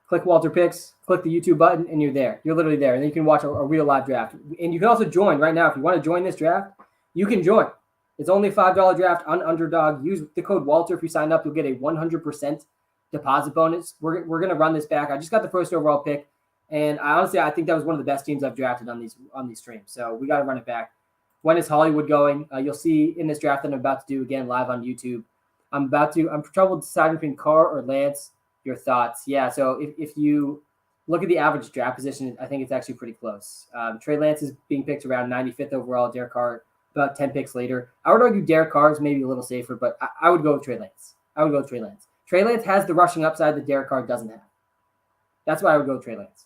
click WalterPicks, click the YouTube button, and you're there. You're literally there. And then you can watch a real live draft. And you can also join right now. If you want to join this draft, you can join. It's only a $5 draft on Underdog. Use the code Walter. If you sign up, you'll get a 100% deposit bonus. We're going to run this back. I just got the first overall pick. And I think that was one of the best teams I've drafted on these streams. So we got to run it back. When is Hollywood going? You'll see in this draft that I'm about to do again live on YouTube. I'm troubled deciding between Carr or Lance. Your thoughts? Yeah. So if you look at the average draft position, I think it's actually pretty close. Trey Lance is being picked around 95th overall. Derek Carr about 10 picks later. I would argue Derek Carr is maybe a little safer, but I would go with Trey Lance. Trey Lance has the rushing upside that Derek Carr doesn't have. That's why I would go with Trey Lance.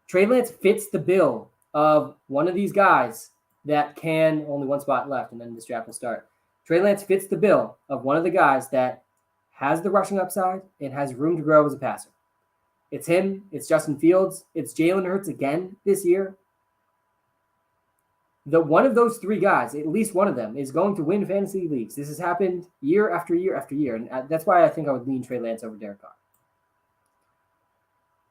Trey Lance fits the bill of one of these guys that can, only one spot left, and then this draft will start. Trey Lance fits the bill of one of the guys that has the rushing upside and has room to grow as a passer. It's him. It's Justin Fields. It's Jalen Hurts again this year. One of those 3 guys, at least one of them, is going to win fantasy leagues. This has happened year after year after year, and that's why I think I would lean Trey Lance over Derek Carr.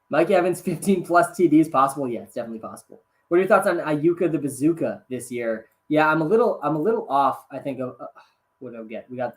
Mike Evans, 15-plus TDs possible? Yeah, it's definitely possible. What are your thoughts on Ayuka the Bazooka this year? Yeah, I'm a little off, I think, of what do we get? We got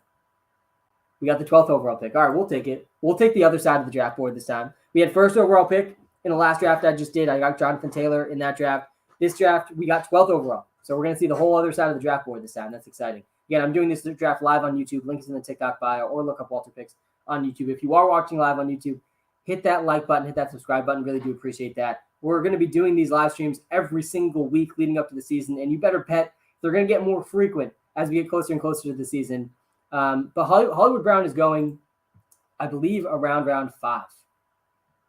the 12th overall pick. All right, we'll take it. We'll take the other side of the draft board this time. We had first overall pick in the last draft I just did. I got Jonathan Taylor in that draft. This draft, we got 12th overall. So we're going to see the whole other side of the draft board this time. That's exciting. Again, I'm doing this draft live on YouTube. Link is in the TikTok bio, or look up WalterPicks on YouTube. If you are watching live on YouTube, hit that like button, hit that subscribe button. Really do appreciate that. We're going to be doing these live streams every single week leading up to the season, and you better bet they're going to get more frequent as we get closer and closer to the season. But Hollywood Brown is going, I believe, around round 5.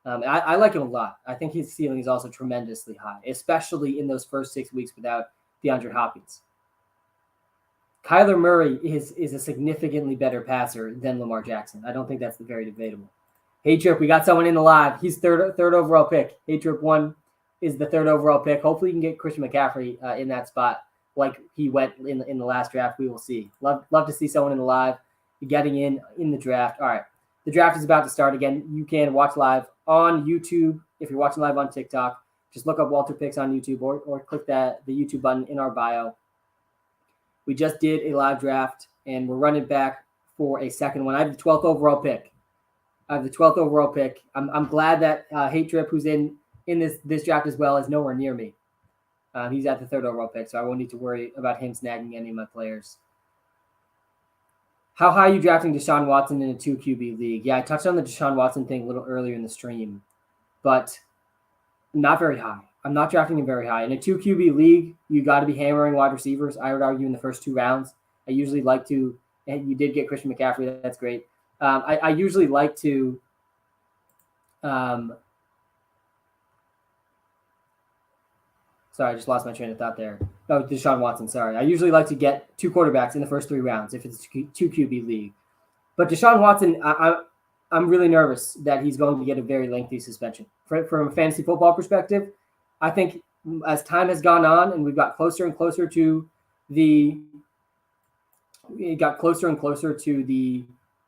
I like him a lot. I think his ceiling is also tremendously high, especially in those first 6 weeks without DeAndre Hopkins. Kyler Murray is a significantly better passer than Lamar Jackson. I don't think that's very debatable. Hey, Trip, we got someone in the live. He's third overall pick. Hey, Trip 1 is the 3rd overall pick. Hopefully you can get Christian McCaffrey in that spot like he went in the last draft. We will see. Love to see someone in the live getting in the draft. All right. The draft is about to start. Again, you can watch live on YouTube. If you're watching live on TikTok, just look up WalterPicks on YouTube or click the YouTube button in our bio. We just did a live draft, and we're running back for a second one. I have the 12th overall pick. I'm glad that Hate Trip, who's in this draft as well, is nowhere near me. He's at the 3rd overall pick, so I won't need to worry about him snagging any of my players. How high are you drafting Deshaun Watson in a 2 QB league? Yeah, I touched on the Deshaun Watson thing a little earlier in the stream, but not very high. I'm not drafting him very high. In a 2 QB league, you got to be hammering wide receivers, I would argue, in the first 2 rounds. I usually like to, and you did get Christian McCaffrey. That's great. I usually like to sorry, I just lost my train of thought there. Oh, Deshaun Watson, sorry. I usually like to get 2 quarterbacks in the first 3 rounds if it's a 2 QB league. But Deshaun Watson, I'm really nervous that he's going to get a very lengthy suspension. From a fantasy football perspective, I think as time has gone on and we've got closer and closer to the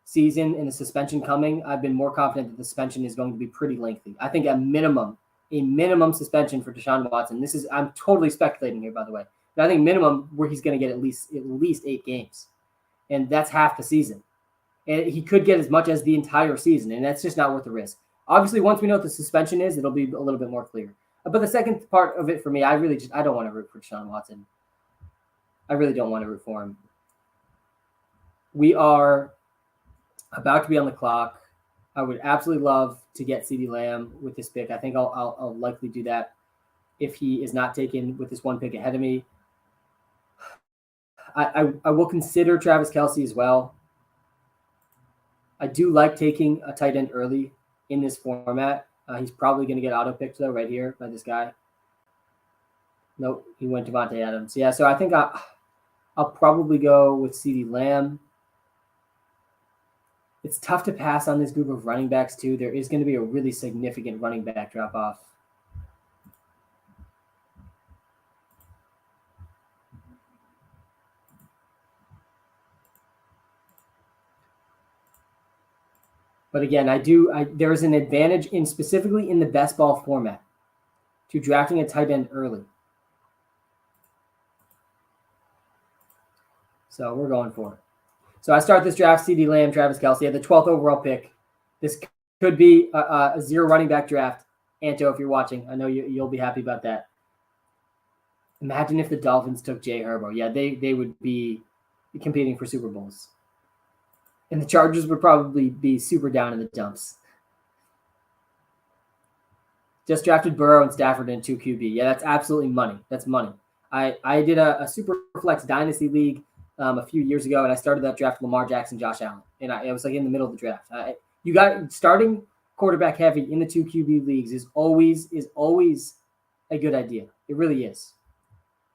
season and the suspension coming, I've been more confident that the suspension is going to be pretty lengthy. I think a minimum suspension for Deshaun Watson. I'm totally speculating here, by the way. But I think minimum where he's going to get at least 8 games. And that's half the season. And he could get as much as the entire season, and that's just not worth the risk. Obviously, once we know what the suspension is, it'll be a little bit more clear. But the second part of it for me, I don't want to root for Deshaun Watson. I really don't want to root for him. We are about to be on the clock. I would absolutely love to get CeeDee Lamb with this pick. I think I'll likely do that if he is not taken with this 1 pick ahead of me. I will consider Travis Kelce as well. I do like taking a tight end early in this format. He's probably going to get auto-picked, though, right here by this guy. Nope, he went Devontae Adams. Yeah, so I think I'll probably go with CeeDee Lamb. It's tough to pass on this group of running backs, too. There is going to be a really significant running back drop-off. But again, there is an advantage specifically in the best ball format to drafting a tight end early. So we're going for it. So I start this draft, CeeDee Lamb, Travis Kelce at the 12th overall pick. This could be a 0 running back draft. Anto, if you're watching, I know you'll be happy about that. Imagine if the Dolphins took Jay Herbo. Yeah, they would be competing for Super Bowls. And the Chargers would probably be super down in the dumps. Just drafted Burrow and Stafford in 2 QB. Yeah, that's absolutely money. That's money. I did a super flex dynasty league a few years ago, and I started that draft Lamar Jackson, Josh Allen. And I was like in the middle of the draft. You got starting quarterback heavy in the 2 QB leagues is always a good idea. It really is.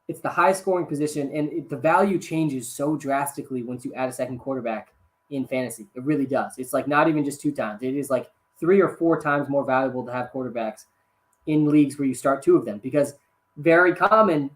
It's the high scoring position, and the value changes so drastically once you add a second quarterback in fantasy. It really does. It's like not even just 2 times. It is like 3 or 4 times more valuable to have quarterbacks in leagues where you start 2 of them, because very common,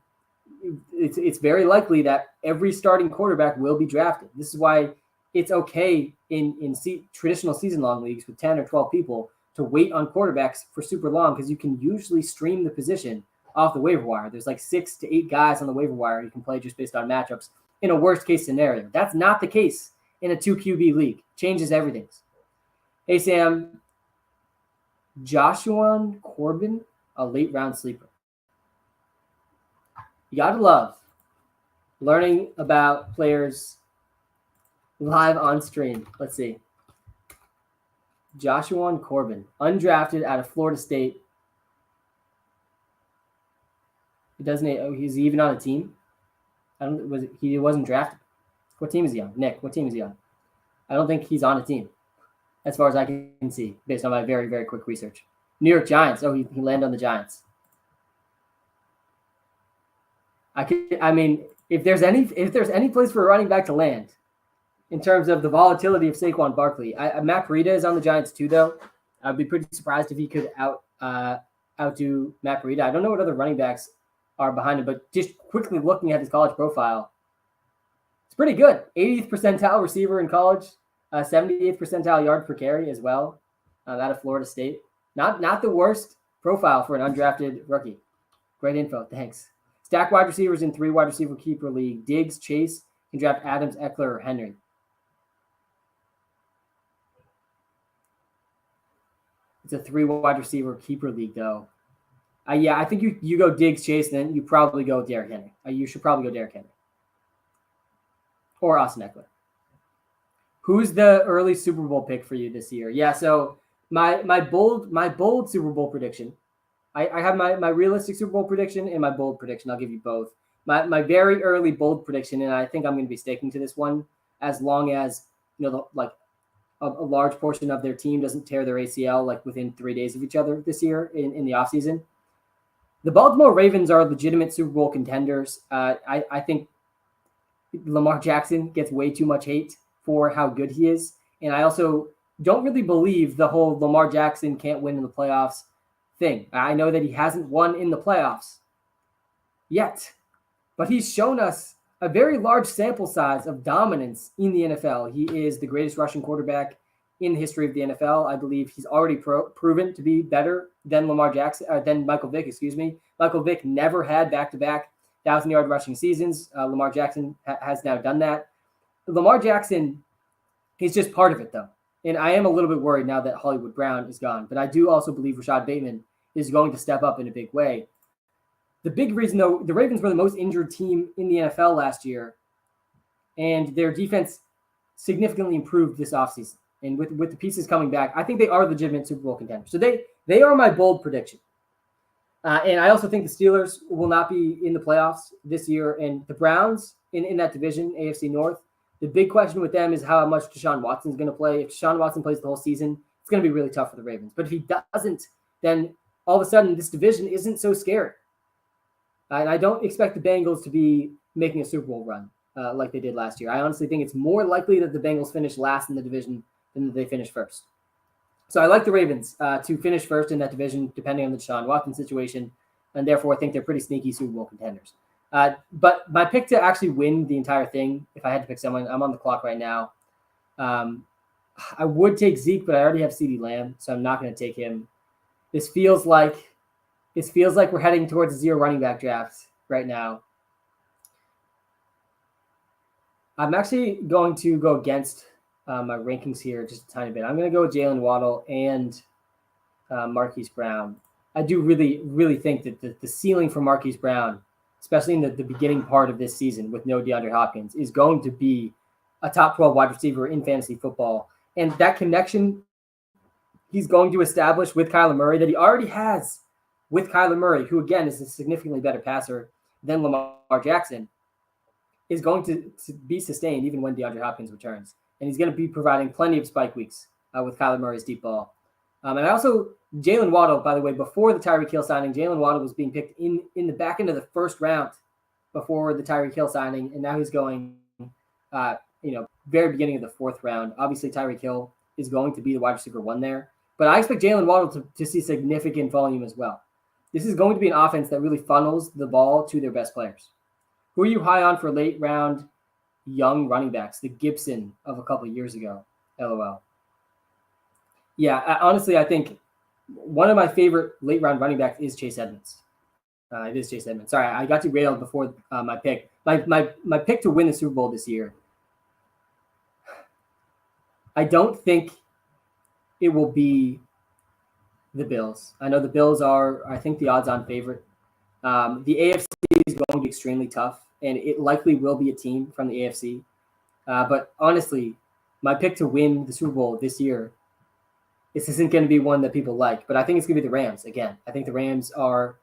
it's very likely that every starting quarterback will be drafted. This is why it's okay in traditional season-long leagues with 10 or 12 people to wait on quarterbacks for super long, because you can usually stream the position off the waiver wire. There's like 6 to 8 guys on the waiver wire you can play just based on matchups in a worst-case scenario. That's not the case in a 2 QB league. Changes everything. Hey, Sam. Joshua Corbin, a late-round sleeper. You got to love Learning about players live on stream. Let's see. Joshua Corbin, undrafted out of Florida State. He doesn't. Oh, he's even on a team. He wasn't drafted. What team is he on? Nick, what team is he on? I don't think he's on a team, as far as I can see, based on my very, very quick research. New York Giants. Oh, he landed on the Giants. I mean, if there's any place for a running back to land, in terms of the volatility of Saquon Barkley, Matt Breida is on the Giants too, though. I'd be pretty surprised if he could outdo Matt Breida. I don't know what other running backs are behind him, but just quickly looking at his college profile, it's pretty good. 80th percentile receiver in college, 78th percentile yard per carry as well, out of Florida State. Not the worst profile for an undrafted rookie. Great info, thanks. Stack wide receivers in 3 wide receiver keeper league. Diggs, Chase, can draft Adams, Eckler, or Henry. It's a 3 wide receiver keeper league, though. Yeah, I think you go Diggs, Chase, then you probably go Derrick Henry. You should probably go Derrick Henry. Or Austin Eckler. Who's the early Super Bowl pick for you this year? Yeah, so my bold Super Bowl prediction. I have my realistic Super Bowl prediction and my bold prediction. I'll give you both. My very early bold prediction, and I think I'm going to be sticking to this one as long as a large portion of their team doesn't tear their ACL within 3 days of each other this year in the offseason. The Baltimore Ravens are legitimate Super Bowl contenders. I think Lamar Jackson gets way too much hate for how good he is. And I also don't really believe the whole Lamar Jackson can't win in the playoffs thing. I know that he hasn't won in the playoffs yet, but he's shown us a very large sample size of dominance in the NFL. He is the greatest rushing quarterback in the history of the NFL. I believe he's already proven to be better than than Michael Vick, excuse me. Michael Vick never had back-to-back 1,000-yard rushing seasons. Lamar Jackson has now done that. Lamar Jackson, he's just part of it, though. And I am a little bit worried now that Hollywood Brown is gone. But I do also believe Rashad Bateman is going to step up in a big way. The big reason, though, the Ravens were the most injured team in the NFL last year, and their defense significantly improved this offseason. And with the pieces coming back, I think they are legitimate Super Bowl contenders. So they are my bold prediction. And I also think the Steelers will not be in the playoffs this year. And the Browns in that division, AFC North, the big question with them is how much Deshaun Watson is going to play. If Deshaun Watson plays the whole season, it's going to be really tough for the Ravens. But if he doesn't, then all of a sudden this division isn't so scary. And I don't expect the Bengals to be making a Super Bowl run like they did last year. I honestly think it's more likely that the Bengals finish last in the division than that they finish first. So I like the Ravens to finish first in that division, depending on the Deshaun Watson situation, and therefore I think they're pretty sneaky Super Bowl contenders. But my pick to actually win the entire thing, if I had to pick someone, I'm on the clock right now. I would take Zeke, but I already have CeeDee Lamb, so I'm not going to take him. This feels like we're heading towards a 0 running back draft right now. I'm actually going to go against my rankings here just a tiny bit. I'm going to go with Jalen Waddle and Marquis Brown. I do really, really think that the ceiling for Marquis Brown, especially in the beginning part of this season with no DeAndre Hopkins, is going to be a top 12 wide receiver in fantasy football. And that connection he's going to establish with Kyler Murray that he already has with Kyler Murray, who, again, is a significantly better passer than Lamar Jackson, is going to be sustained even when DeAndre Hopkins returns. And he's going to be providing plenty of spike weeks with Kyler Murray's deep ball. And I also, Jalen Waddle, by the way, before the Tyra Kill signing, Jalen Waddle was being picked in the back end of the first round before the Tyra Kill signing, and now he's going, very beginning of the fourth round. Obviously, Tyra Kill is going to be the wide receiver 1 there, but I expect Jalen Waddle to see significant volume as well. This is going to be an offense that really funnels the ball to their best players. Who are you high on for late round young running backs? The Gibson of a couple of years ago, LOL. Yeah, honestly, I think one of my favorite late round running backs is Chase Edmonds. It is Chase Edmonds. Sorry, I got derailed before my pick. My pick to win the Super Bowl this year, I don't think it will be the Bills. I know the Bills are, I think, the odds-on favorite. The AFC is going to be extremely tough, and it likely will be a team from the AFC. But honestly, my pick to win the Super Bowl this year, this isn't going to be one that people like, but I think it's going to be the Rams again. I think the Rams are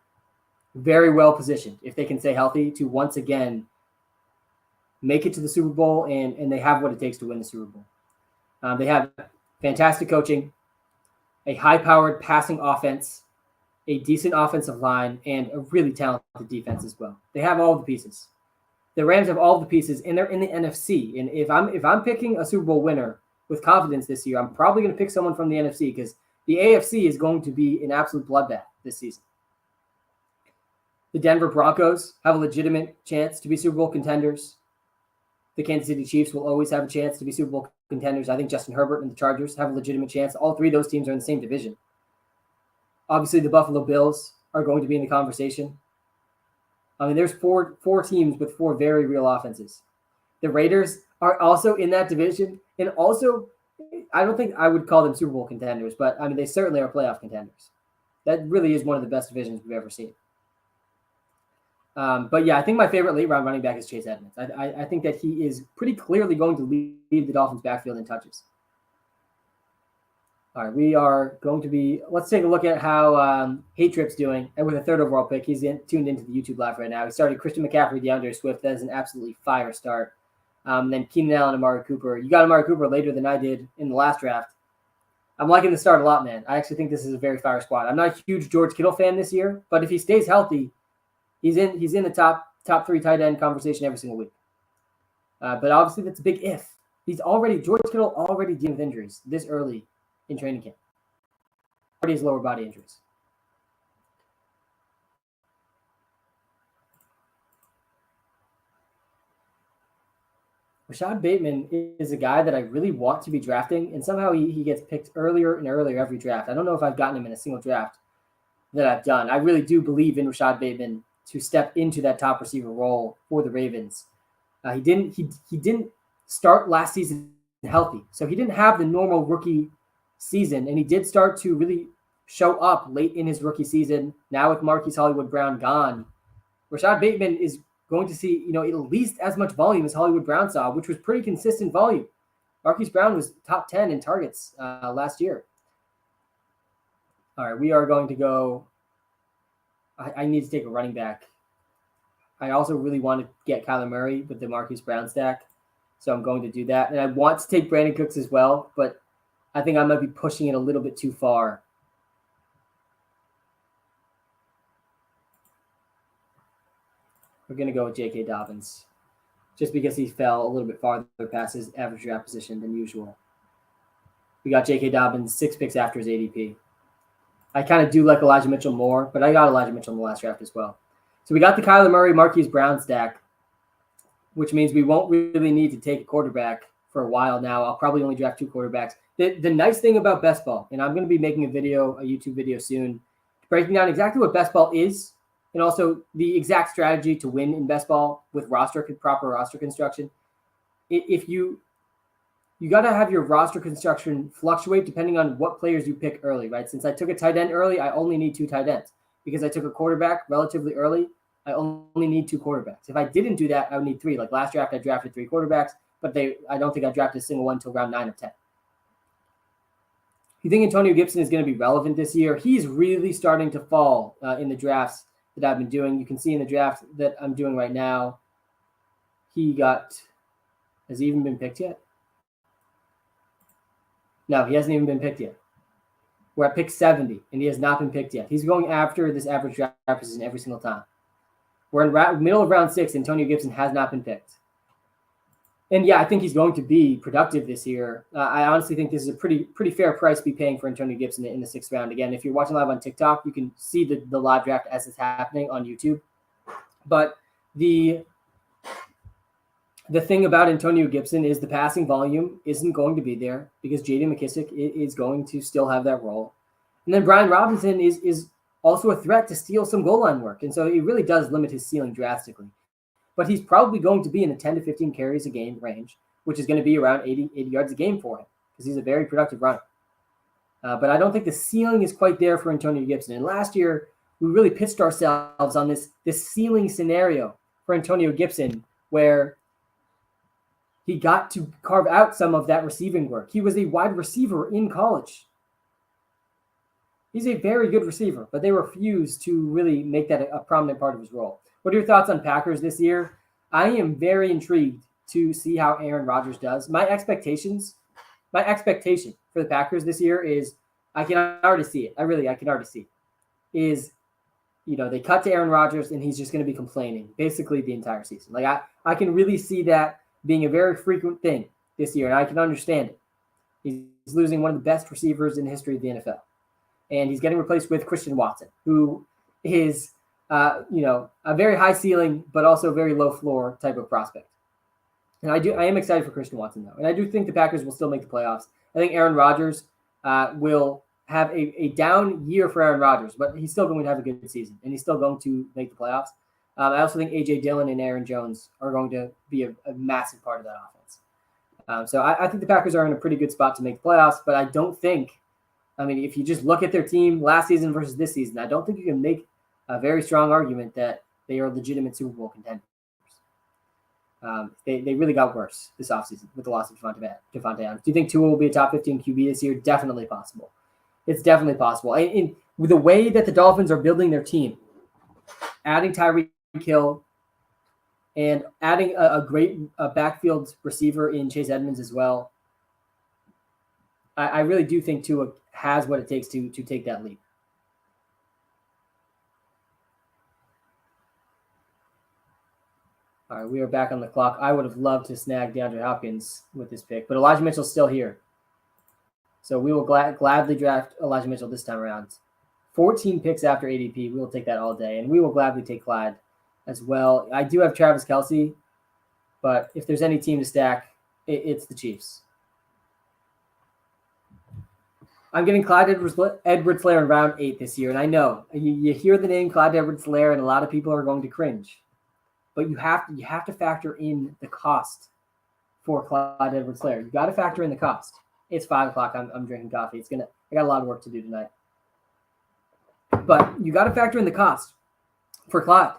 very well positioned if they can stay healthy to once again make it to the Super Bowl, and they have what it takes to win the Super Bowl. They have fantastic coaching, a high-powered passing offense, a decent offensive line, and a really talented defense as well. They have all the pieces. The Rams have all the pieces, and they're in the NFC. And if I'm picking a Super Bowl winner with confidence this year, I'm probably going to pick someone from the NFC because the AFC is going to be an absolute bloodbath this season. The Denver Broncos have a legitimate chance to be Super Bowl contenders. The Kansas City Chiefs will always have a chance to be Super Bowl contenders. I think Justin Herbert and the Chargers have a legitimate chance. All three of those teams are in the same division. Obviously, the Buffalo Bills are going to be in the conversation. I mean, there's four teams with four very real offenses. The Raiders are also in that division. And also, I don't think I would call them Super Bowl contenders, but I mean, they certainly are playoff contenders. That really is one of the best divisions we've ever seen. But yeah, I think my favorite late round running back is Chase Edmonds. I think that he is pretty clearly going to lead the Dolphins backfield in touches. All right, we are going to be, let's take a look at how Hate Trip's doing. And with a third overall pick, he's tuned into the YouTube live right now. He started Christian McCaffrey, DeAndre Swift. That is an absolutely fire start. Then Keenan Allen, Amari Cooper. You got Amari Cooper later than I did in the last draft. I'm liking the start a lot, man. I actually think this is a very fire squad. I'm not a huge George Kittle fan this year, but if he stays healthy, he's in the top three tight end conversation every single week. But obviously that's a big if. George Kittle already dealing with injuries this early in training camp. Already has lower body injuries. Rashad Bateman is a guy that I really want to be drafting, and somehow he gets picked earlier and earlier every draft. I don't know if I've gotten him in a single draft that I've done. I really do believe in Rashad Bateman to step into that top receiver role for the Ravens. He didn't start last season healthy, so he didn't have the normal rookie season, and he did start to really show up late in his rookie season. Now with Marquis Brown gone, Rashad Bateman is going to see at least as much volume as Hollywood Brown saw, which was pretty consistent volume. Marquis Brown was top 10 in targets last year. All right, we are going to go. I need to take a running back. I also really want to get Kyler Murray with the Marquis Brown stack, so I'm going to do that. And I want to take Brandon Cooks as well, but I think I might be pushing it a little bit too far. We're going to go with J.K. Dobbins, just because he fell a little bit farther past his average draft position than usual. We got J.K. Dobbins 6 picks after his ADP. I kind of do like Elijah Mitchell more, but I got Elijah Mitchell in the last draft as well. So we got the Kyler Murray, Marquise Brown stack, which means we won't really need to take a quarterback for a while now. I'll probably only draft 2 quarterbacks. The nice thing about best ball, and I'm going to be making a YouTube video soon, breaking down exactly what best ball is, and also the exact strategy to win in best ball with proper roster construction. If you got to have your roster construction fluctuate depending on what players you pick early, right? Since I took a tight end early, I only need 2 tight ends. Because I took a quarterback relatively early, I only need 2 quarterbacks. If I didn't do that, I would need 3. Like last draft, I drafted 3 quarterbacks, but I don't think I drafted a single one until round 9 of 10. You think Antonio Gibson is going to be relevant this year? He's really starting to fall in the drafts that I've been doing. You can see in the draft that I'm doing right now, has he even been picked yet? No, he hasn't even been picked yet. We're at pick 70, and he has not been picked yet. He's going after this average draft position every single time. We're in middle of round 6. Antonio Gibson has not been picked. And yeah, I think he's going to be productive this year. I honestly think this is a pretty fair price to be paying for Antonio Gibson in the 6th round. Again, if you're watching live on TikTok, you can see the live draft as it's happening on YouTube. But the thing about Antonio Gibson is the passing volume isn't going to be there because J.D. McKissic is going to still have that role. And then Brian Robinson is also a threat to steal some goal line work. And so it really does limit his ceiling drastically. But he's probably going to be in the 10 to 15 carries a game range, which is going to be around 80 yards a game for him because he's a very productive runner. But I don't think the ceiling is quite there for Antonio Gibson. And last year, we really pitched ourselves on this ceiling scenario for Antonio Gibson, where he got to carve out some of that receiving work. He was a wide receiver in college. He's a very good receiver, but they refuse to really make that a prominent part of his role. What are your thoughts on Packers this year? I am very intrigued to see how Aaron Rodgers does. My expectation for the Packers this year is, I can already see it. I can already see it. Is, they cut to Aaron Rodgers and he's just going to be complaining basically the entire season. Like I can really see that being a very frequent thing this year, and I can understand it. He's losing one of the best receivers in the history of the NFL. And he's getting replaced with Christian Watson, who is, a very high ceiling, but also very low floor type of prospect. And I am excited for Christian Watson, though. And I do think the Packers will still make the playoffs. I think Aaron Rodgers will have a down year for Aaron Rodgers, but he's still going to have a good season, and he's still going to make the playoffs. I also think A.J. Dillon and Aaron Jones are going to be a massive part of that offense. So I think the Packers are in a pretty good spot to make the playoffs, but I don't think, if you just look at their team last season versus this season, I don't think you can make a very strong argument that they are legitimate Super Bowl contenders. They really got worse this offseason with the loss of Devontae Adams. Do you think Tua will be a top 15 QB this year? Definitely possible. It's definitely possible. And with the way that the Dolphins are building their team, adding Tyra Kill and adding a great backfield receiver in Chase Edmonds as well, I really do think Tua has what it takes to take that leap. All right, we are back on the clock. I would have loved to snag DeAndre Hopkins with this pick, but Elijah Mitchell's still here. So we will gladly draft Elijah Mitchell this time around. 14 picks after ADP. We will take that all day, and we will gladly take Clyde as well. I do have Travis Kelce, but if there's any team to stack, it's the Chiefs. I'm getting Clyde Edwards-Helaire in round 8 this year, and I know you hear the name Clyde Edwards-Helaire, and a lot of people are going to cringe. But you have to factor in the cost for Clyde Edwards-Helaire. You got to factor in the cost. It's 5:00. I'm drinking coffee. I got a lot of work to do tonight. But you got to factor in the cost for Clyde.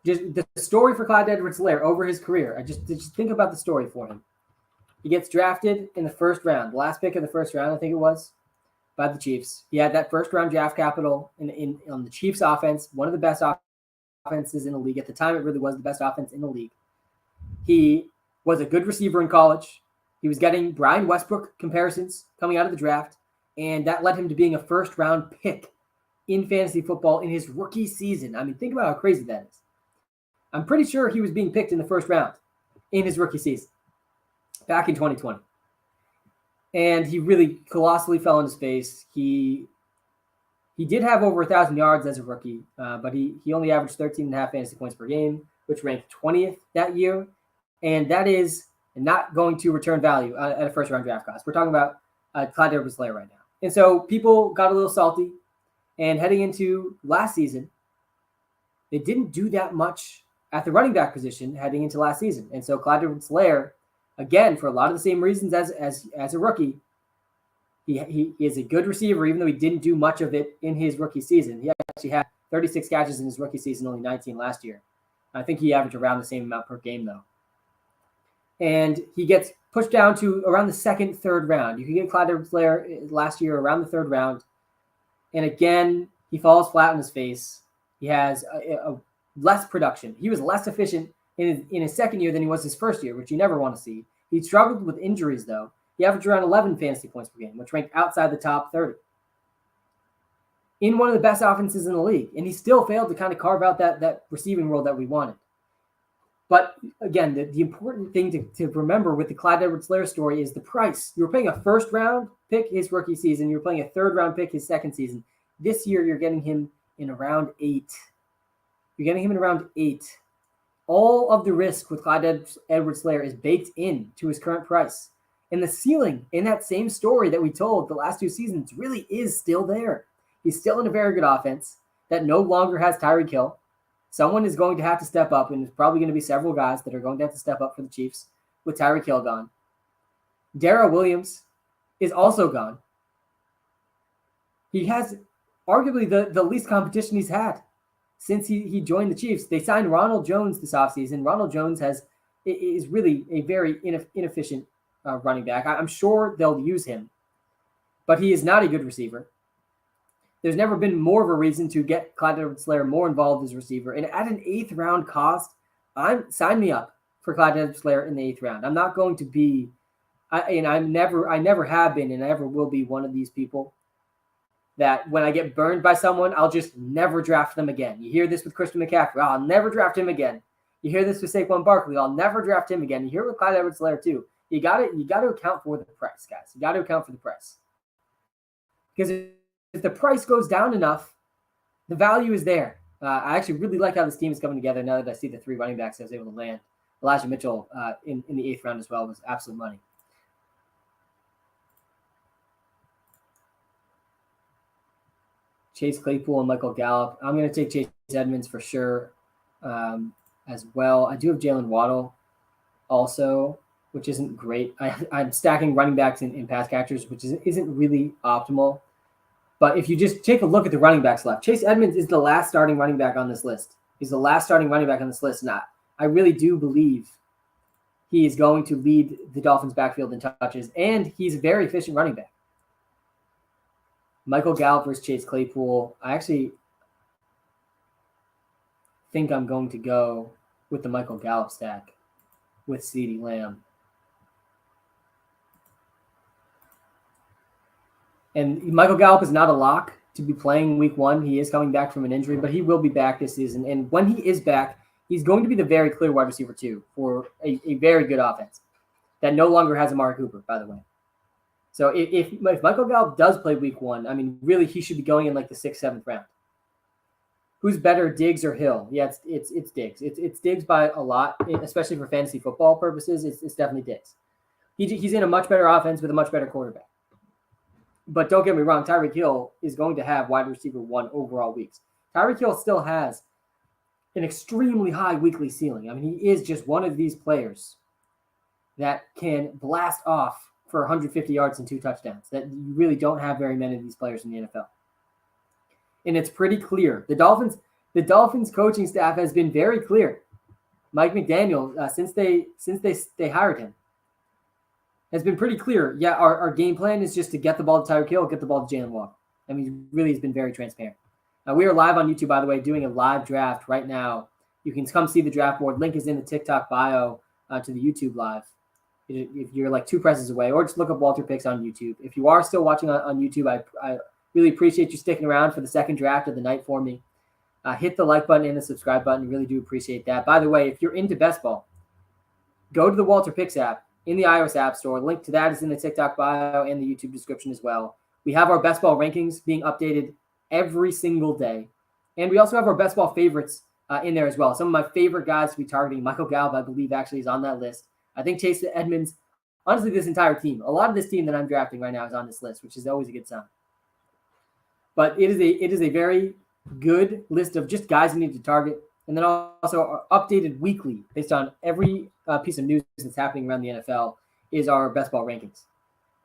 Just the story for Clyde Edwards-Helaire over his career. Just think about the story for him. He gets drafted in the first round, the last pick of the first round, I think it was, by the Chiefs. He had that first round draft capital on the Chiefs offense, one of the best offenses in the league. At the time, it really was the best offense in the league. He was a good receiver in college. He was getting Brian Westbrook comparisons coming out of the draft, and that led him to being a first-round pick in fantasy football in his rookie season. Think about how crazy that is. I'm pretty sure he was being picked in the first round in his rookie season back in 2020. And he really colossally fell on his face. He did have over 1,000 yards as a rookie, but he only averaged 13.5 fantasy points per game, which ranked 20th that year. And that is not going to return value at a first-round draft cost. We're talking about Clyde Edwards-Helaire right now. And so people got a little salty. And heading into last season, they didn't do that much at the running back position heading into last season. And so Clyde Edwards-Helaire, again, for a lot of the same reasons as a rookie, he is a good receiver, even though he didn't do much of it in his rookie season. He actually had 36 catches in his rookie season, only 19 last year. I think he averaged around the same amount per game, though. And he gets pushed down to around the second, third round. You can get Clyde Edwards-Helaire last year around the third round. And again, he falls flat on his face. He has a less production. He was less efficient in his second year than he was his first year, which you never want to see. He struggled with injuries, though. He averaged around 11 fantasy points per game, which ranked outside the top 30. In one of the best offenses in the league. And he still failed to kind of carve out that receiving role that we wanted. But again, the important thing to remember with the Clyde Edwards-Helaire story is the price. You were paying a first-round pick his rookie season. You were paying a third-round pick his second season. This year, you're getting him in around 8. You're getting him in around 8. All of the risk with Clyde Edwards-Helaire is baked into his current price. And the ceiling in that same story that we told the last 2 seasons really is still there. He's still in a very good offense that no longer has Tyra Kill. Someone is going to have to step up, and there's probably going to be several guys that are going to have to step up for the Chiefs with Tyra Kill gone. Daryl Williams is also gone. He has arguably the least competition he's had since he joined the Chiefs. They signed Ronald Jones this offseason. Ronald Jones is really a very inefficient running back. I'm sure they'll use him, but he is not a good receiver. There's never been more of a reason to get Clyde Edwards-Helaire more involved as a receiver. And at an 8th round cost, sign me up for Clyde Edwards-Helaire in the 8th round. I'm not going to be, I never have been and I never will be one of these people that when I get burned by someone, I'll just never draft them again. You hear this with Christian McCaffrey. I'll never draft him again. You hear this with Saquon Barkley. I'll never draft him again. You hear it with Clyde Edwards-Helaire too. You got to account for the price, guys. You got to account for the price. Because if the price goes down enough, the value is there. I actually really like how this team is coming together now that I see the 3 running backs I was able to land. Elijah Mitchell in the 8th round as well was absolute money. Chase Claypool and Michael Gallup. I'm going to take Chase Edmonds for sure as well. I do have Jalen Waddle also, which isn't great. I'm stacking running backs in pass catchers, which isn't really optimal. But if you just take a look at the running backs left, Chase Edmonds is the last starting running back on this list. He's the last starting running back on this list. And I really do believe he is going to lead the Dolphins backfield in touches, and he's a very efficient running back. Michael Gallup versus Chase Claypool. I actually think I'm going to go with the Michael Gallup stack with CeeDee Lamb. And Michael Gallup is not a lock to be playing week 1. He is coming back from an injury, but he will be back this season. And when he is back, he's going to be the very clear wide receiver 2 for a very good offense that no longer has Amari Cooper, by the way. So if Michael Gallup does play week 1, I mean, really, he should be going in like the 6th, 7th round. Who's better, Diggs or Hill? Yeah, it's Diggs. It's Diggs by a lot, especially for fantasy football purposes. It's definitely Diggs. He's in a much better offense with a much better quarterback. But don't get me wrong, Tyra Kill is going to have wide receiver 1 overall weeks. Tyra Kill still has an extremely high weekly ceiling. I mean, he is just one of these players that can blast off for 150 yards and 2 touchdowns. That you really don't have very many of these players in the NFL. And it's pretty clear. The Dolphins coaching staff has been very clear. Mike McDaniel, since they hired him, has been pretty clear. Yeah, our game plan is just to get the ball to Tyreek Hill, get the ball to Jalen Waddle. I mean, really has been very transparent. We are live on YouTube, by the way, doing a live draft right now. You can come see the draft board. Link is in the TikTok bio to the YouTube live. If you're like 2 presses away, or just look up WalterPicks on YouTube. If you are still watching on YouTube, I really appreciate you sticking around for the second draft of the night for me. Hit the like button and the subscribe button. Really do appreciate that. By the way, if you're into best ball, go to the WalterPicks app in the iOS App Store. Link to that is in the TikTok bio and the YouTube description as well. We have our best ball rankings being updated every single day. And we also have our best ball favorites in there as well. Some of my favorite guys to be targeting. Michael Gallup, I believe, actually is on that list. I think Chase Edmonds, honestly, this entire team, a lot of this team that I'm drafting right now is on this list, which is always a good sign. But it is a very good list of just guys you need to target. And then also updated weekly based on every piece of news that's happening around the NFL is our best ball rankings.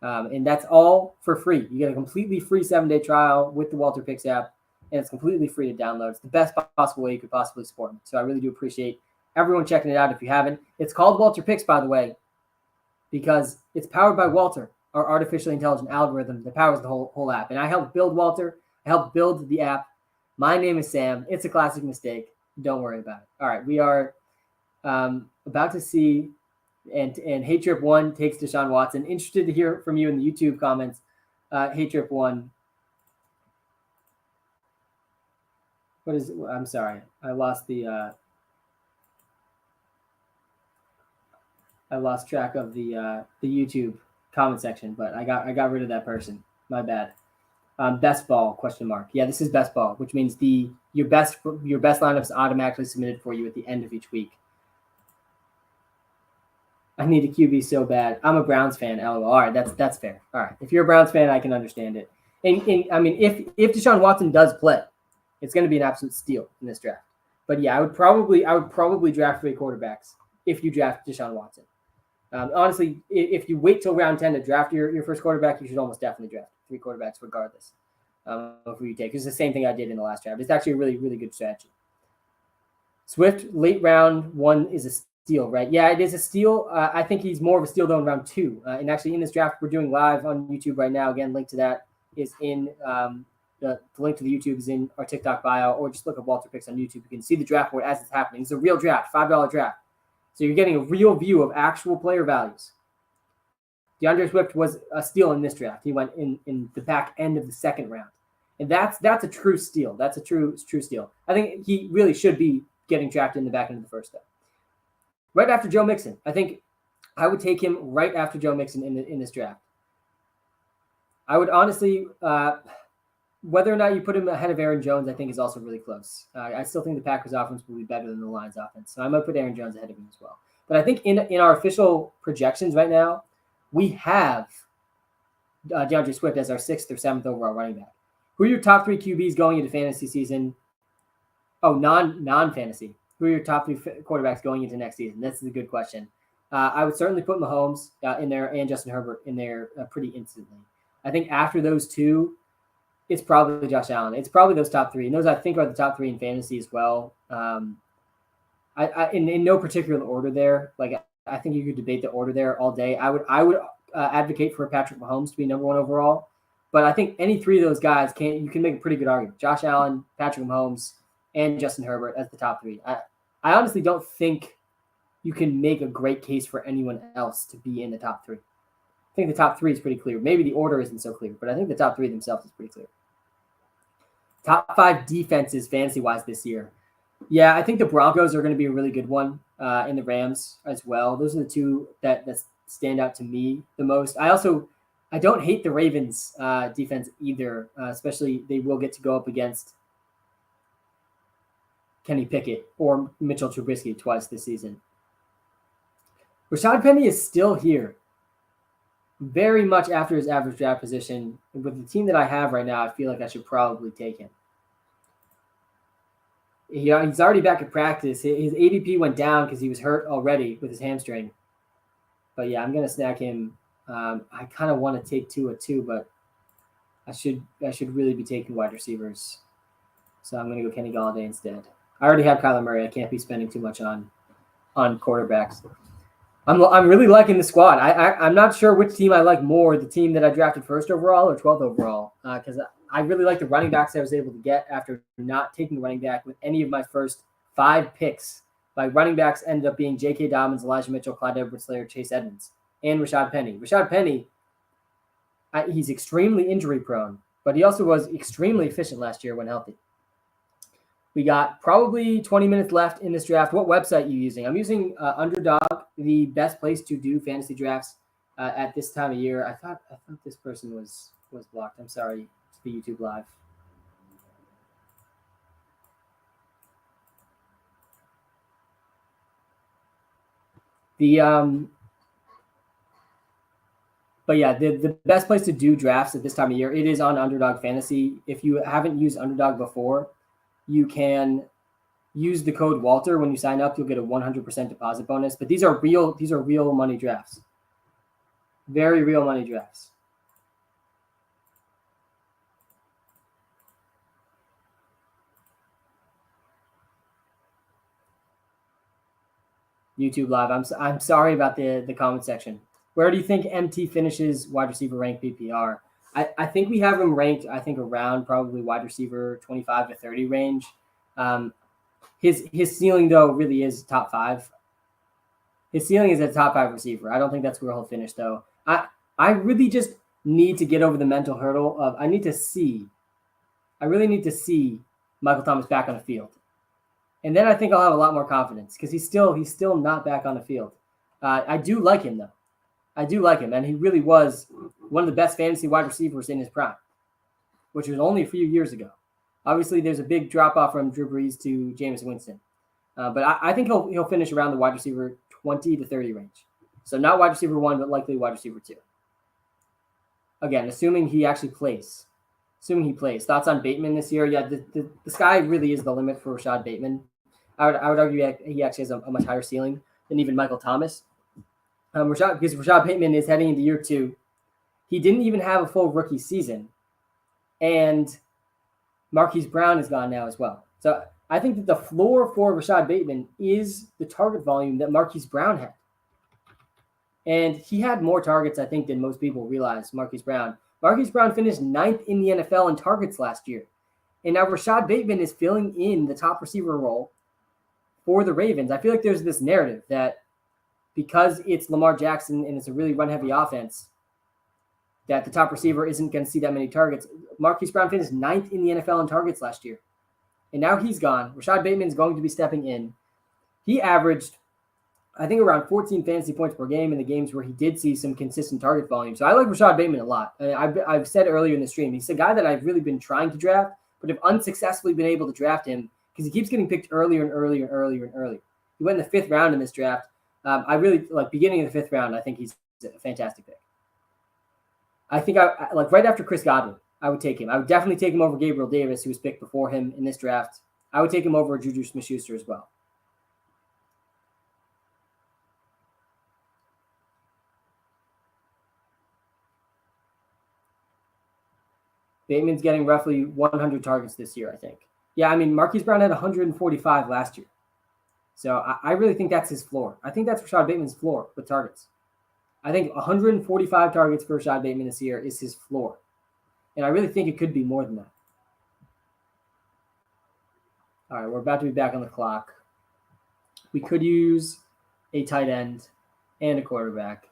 And that's all for free. You get a completely free 7-day trial with the WalterPicks app, and it's completely free to download. It's the best possible way you could possibly support me. So I really do appreciate everyone checking it out if you haven't. It's called WalterPicks, by the way, because it's powered by Walter, our artificially intelligent algorithm that powers the whole app. And I helped build Walter. I helped build the app. My name is Sam. It's a classic mistake. Don't worry about it. All right, we are about to see, and Hey Trip 1 takes Deshaun Watson. Interested to hear from you in the YouTube comments. Hey Trip 1. What is? I'm sorry, I lost track of the YouTube comment section, but I got rid of that person. My bad. Best ball ? Yeah, this is best ball, which means your best lineup is automatically submitted for you at the end of each week. I need a QB so bad. I'm a Browns fan. LOL. All right, that's fair. All right, if you're a Browns fan, I can understand it. And I mean, if Deshaun Watson does play, it's going to be an absolute steal in this draft. But yeah, I would probably draft 3 quarterbacks if you draft Deshaun Watson. Honestly, if you wait till round 10 to draft your first quarterback, you should almost definitely draft 3 quarterbacks regardless. who you take. It's the same thing I did in the last draft. It's actually a really, really good strategy. Swift, late round 1 is a steal, right? Yeah, it is a steal. I think he's more of a steal though in round 2. And actually in this draft we're doing live on YouTube right now. Again, link to that is in the link to the YouTube is in our TikTok bio, or just look at WalterPicks on YouTube. You can see the draft board as it's happening. It's a real draft, $5 draft. So you're getting a real view of actual player values. DeAndre Swift was a steal in this draft. He went in the back end of the second round. And that's a true steal. That's a true steal. I think he really should be getting drafted in the back end of the first step. Right after Joe Mixon. I think I would take him right after Joe Mixon in this draft. I would honestly, whether or not you put him ahead of Aaron Jones, I think is also really close. I still think the Packers offense will be better than the Lions offense. So I might put Aaron Jones ahead of him as well. But I think in our official projections right now, we have DeAndre Swift as our 6th or 7th overall running back. Who are your top 3 QBs going into fantasy season? Oh, non-fantasy. Who are your top 3 quarterbacks going into next season? This is a good question. I would certainly put Mahomes in there and Justin Herbert in there pretty instantly. I think after those 2, it's probably Josh Allen. It's probably those top 3. And those I think are the top 3 in fantasy as well. In no particular order there. Like I think you could debate the order there all day. I would advocate for Patrick Mahomes to be number 1 overall. But I think any 3 of those guys you can make a pretty good argument. Josh Allen, Patrick Mahomes, and Justin Herbert as the top 3. I honestly don't think you can make a great case for anyone else to be in the top 3. I think the top 3 is pretty clear. Maybe the order isn't so clear, but I think the top 3 themselves is pretty clear. Top 5 defenses fantasy-wise this year. Yeah, I think the Broncos are going to be a really good one, and the Rams as well. Those are the 2 that stand out to me the most. I don't hate the Ravens defense either, especially they will get to go up against Kenny Pickett or Mitchell Trubisky twice this season. Rashad Penny is still here, very much after his average draft position. With the team that I have right now, I feel like I should probably take him. He's already back at practice. His ADP went down because he was hurt already with his hamstring. But yeah, I'm going to snag him. I kind of want to take Tua too, but I should really be taking wide receivers. So I'm going to go Kenny Galladay instead. I already have Kyler Murray. I can't be spending too much on quarterbacks. I'm really liking the squad. I'm not sure which team I like more, the team that I drafted 1st overall or 12th overall, because I really like the running backs I was able to get after not taking running back with any of my first 5 picks. My running backs ended up being J.K. Dobbins, Elijah Mitchell, Clyde Edwards, Chase Edmonds, and Rashad Penny. Rashad Penny, he's extremely injury prone, but he also was extremely efficient last year when healthy. We got probably 20 minutes left in this draft. What website are you using? I'm using Underdog, the best place to do fantasy drafts at this time of year. I thought this person was blocked. I'm sorry. It's the YouTube live. But yeah, the best place to do drafts at this time of year, it is on Underdog Fantasy. If you haven't used Underdog before, you can use the code Walter when you sign up. You'll get a 100% deposit bonus. But these are real money drafts. Very real money drafts. YouTube live. I'm sorry about the comment section. Where do you think MT finishes wide receiver rank PPR? I think we have him ranked, around probably wide receiver 25 to 30 range. His ceiling, though, really is top 5. His ceiling is a top 5 receiver. I don't think that's where he'll finish, though. I really just need to get over the mental hurdle of I really need to see Michael Thomas back on the field. And then I think I'll have a lot more confidence because he's still not back on the field. I do like him, though. I do like him, and he really was one of the best fantasy wide receivers in his prime, which was only a few years ago. Obviously, there's a big drop-off from Drew Brees to Jameis Winston. But I think he'll finish around the wide receiver 20 to 30 range. So not wide receiver 1, but likely wide receiver 2. Again, assuming he actually plays. Assuming he plays. Thoughts on Bateman this year? Yeah, the sky really is the limit for Rashad Bateman. I would argue that he actually has a much higher ceiling than even Michael Thomas. Because Rashad Bateman is heading into year 2. He didn't even have a full rookie season. And Marquis Brown is gone now as well. So I think that the floor for Rashad Bateman is the target volume that Marquis Brown had. And he had more targets, I think, than most people realize, Marquis Brown. Marquis Brown finished 9th in the NFL in targets last year. And now Rashad Bateman is filling in the top receiver role for the Ravens. I feel like there's this narrative that because it's Lamar Jackson and it's a really run-heavy offense, that the top receiver isn't going to see that many targets. Marquis Brown finished 9th in the NFL in targets last year. And now he's gone. Rashad Bateman is going to be stepping in. He averaged, I think, around 14 fantasy points per game in the games where he did see some consistent target volume. So I like Rashad Bateman a lot. I've said earlier in the stream, he's a guy that I've really been trying to draft, but have unsuccessfully been able to draft him because he keeps getting picked earlier and earlier and earlier and earlier. He went in the 5th round in this draft. I really like beginning of the 5th round. I think he's a fantastic pick. I think I like right after Chris Goddard, I would take him. I would definitely take him over Gabriel Davis, who was picked before him in this draft. I would take him over Juju Smith-Schuster as well. Bateman's getting roughly 100 targets this year, I think. Yeah, I mean, Marquise Brown had 145 last year. So I really think that's his floor. I think that's Rashad Bateman's floor with targets. I think 145 targets for Rashad Bateman this year is his floor. And I really think it could be more than that. All right, we're about to be back on the clock. We could use a tight end and a quarterback.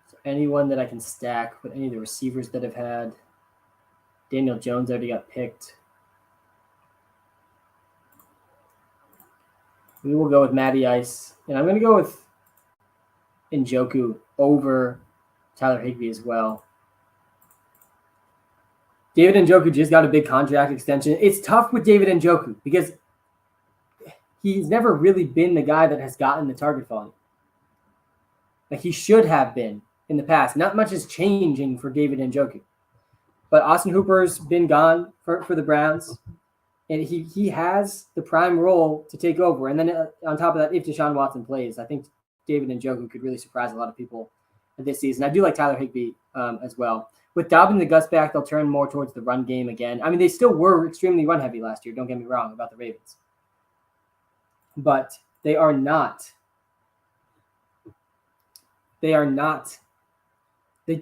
So anyone that I can stack with any of the receivers that I've had. Daniel Jones already got picked. We will go with Matty Ice. And I'm going to go with Njoku over Tyler Higbee as well. David Njoku just got a big contract extension. It's tough with David Njoku because he's never really been the guy that has gotten the target volume. Like he should have been in the past. Not much is changing for David Njoku. But Austin Hooper's been gone for the Browns. And he has the prime role to take over. And then on top of that, if Deshaun Watson plays, I think David Njoku could really surprise a lot of people this season. I do like Tyler Higbee as well. With Dobbins and Gus back, they'll turn more towards the run game again. I mean, they still were extremely run-heavy last year. Don't get me wrong about the Ravens. But they are not. They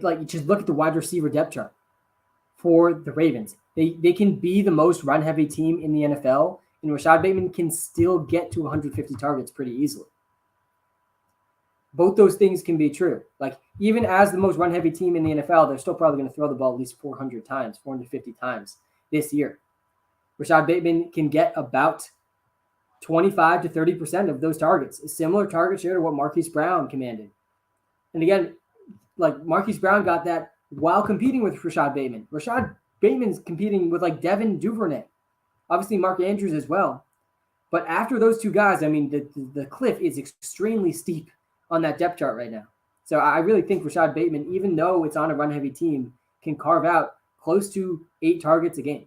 like just look at the wide receiver depth chart for the Ravens. They can be the most run-heavy team in the NFL, and Rashad Bateman can still get to 150 targets pretty easily. Both those things can be true. Like, even as the most run-heavy team in the NFL, they're still probably going to throw the ball at least 400 times, 450 times this year. Rashad Bateman can get about 25 to 30% of those targets, a similar target share to what Marquis Brown commanded. And again, like Marquis Brown got that while competing with Rashad Bateman. Rashad Bateman's competing with like Devin Duvernay, obviously Mark Andrews as well. But after those two guys, I mean, the cliff is extremely steep on that depth chart right now. So I really think Rashad Bateman, even though it's on a run-heavy team, can carve out close to 8 targets a game.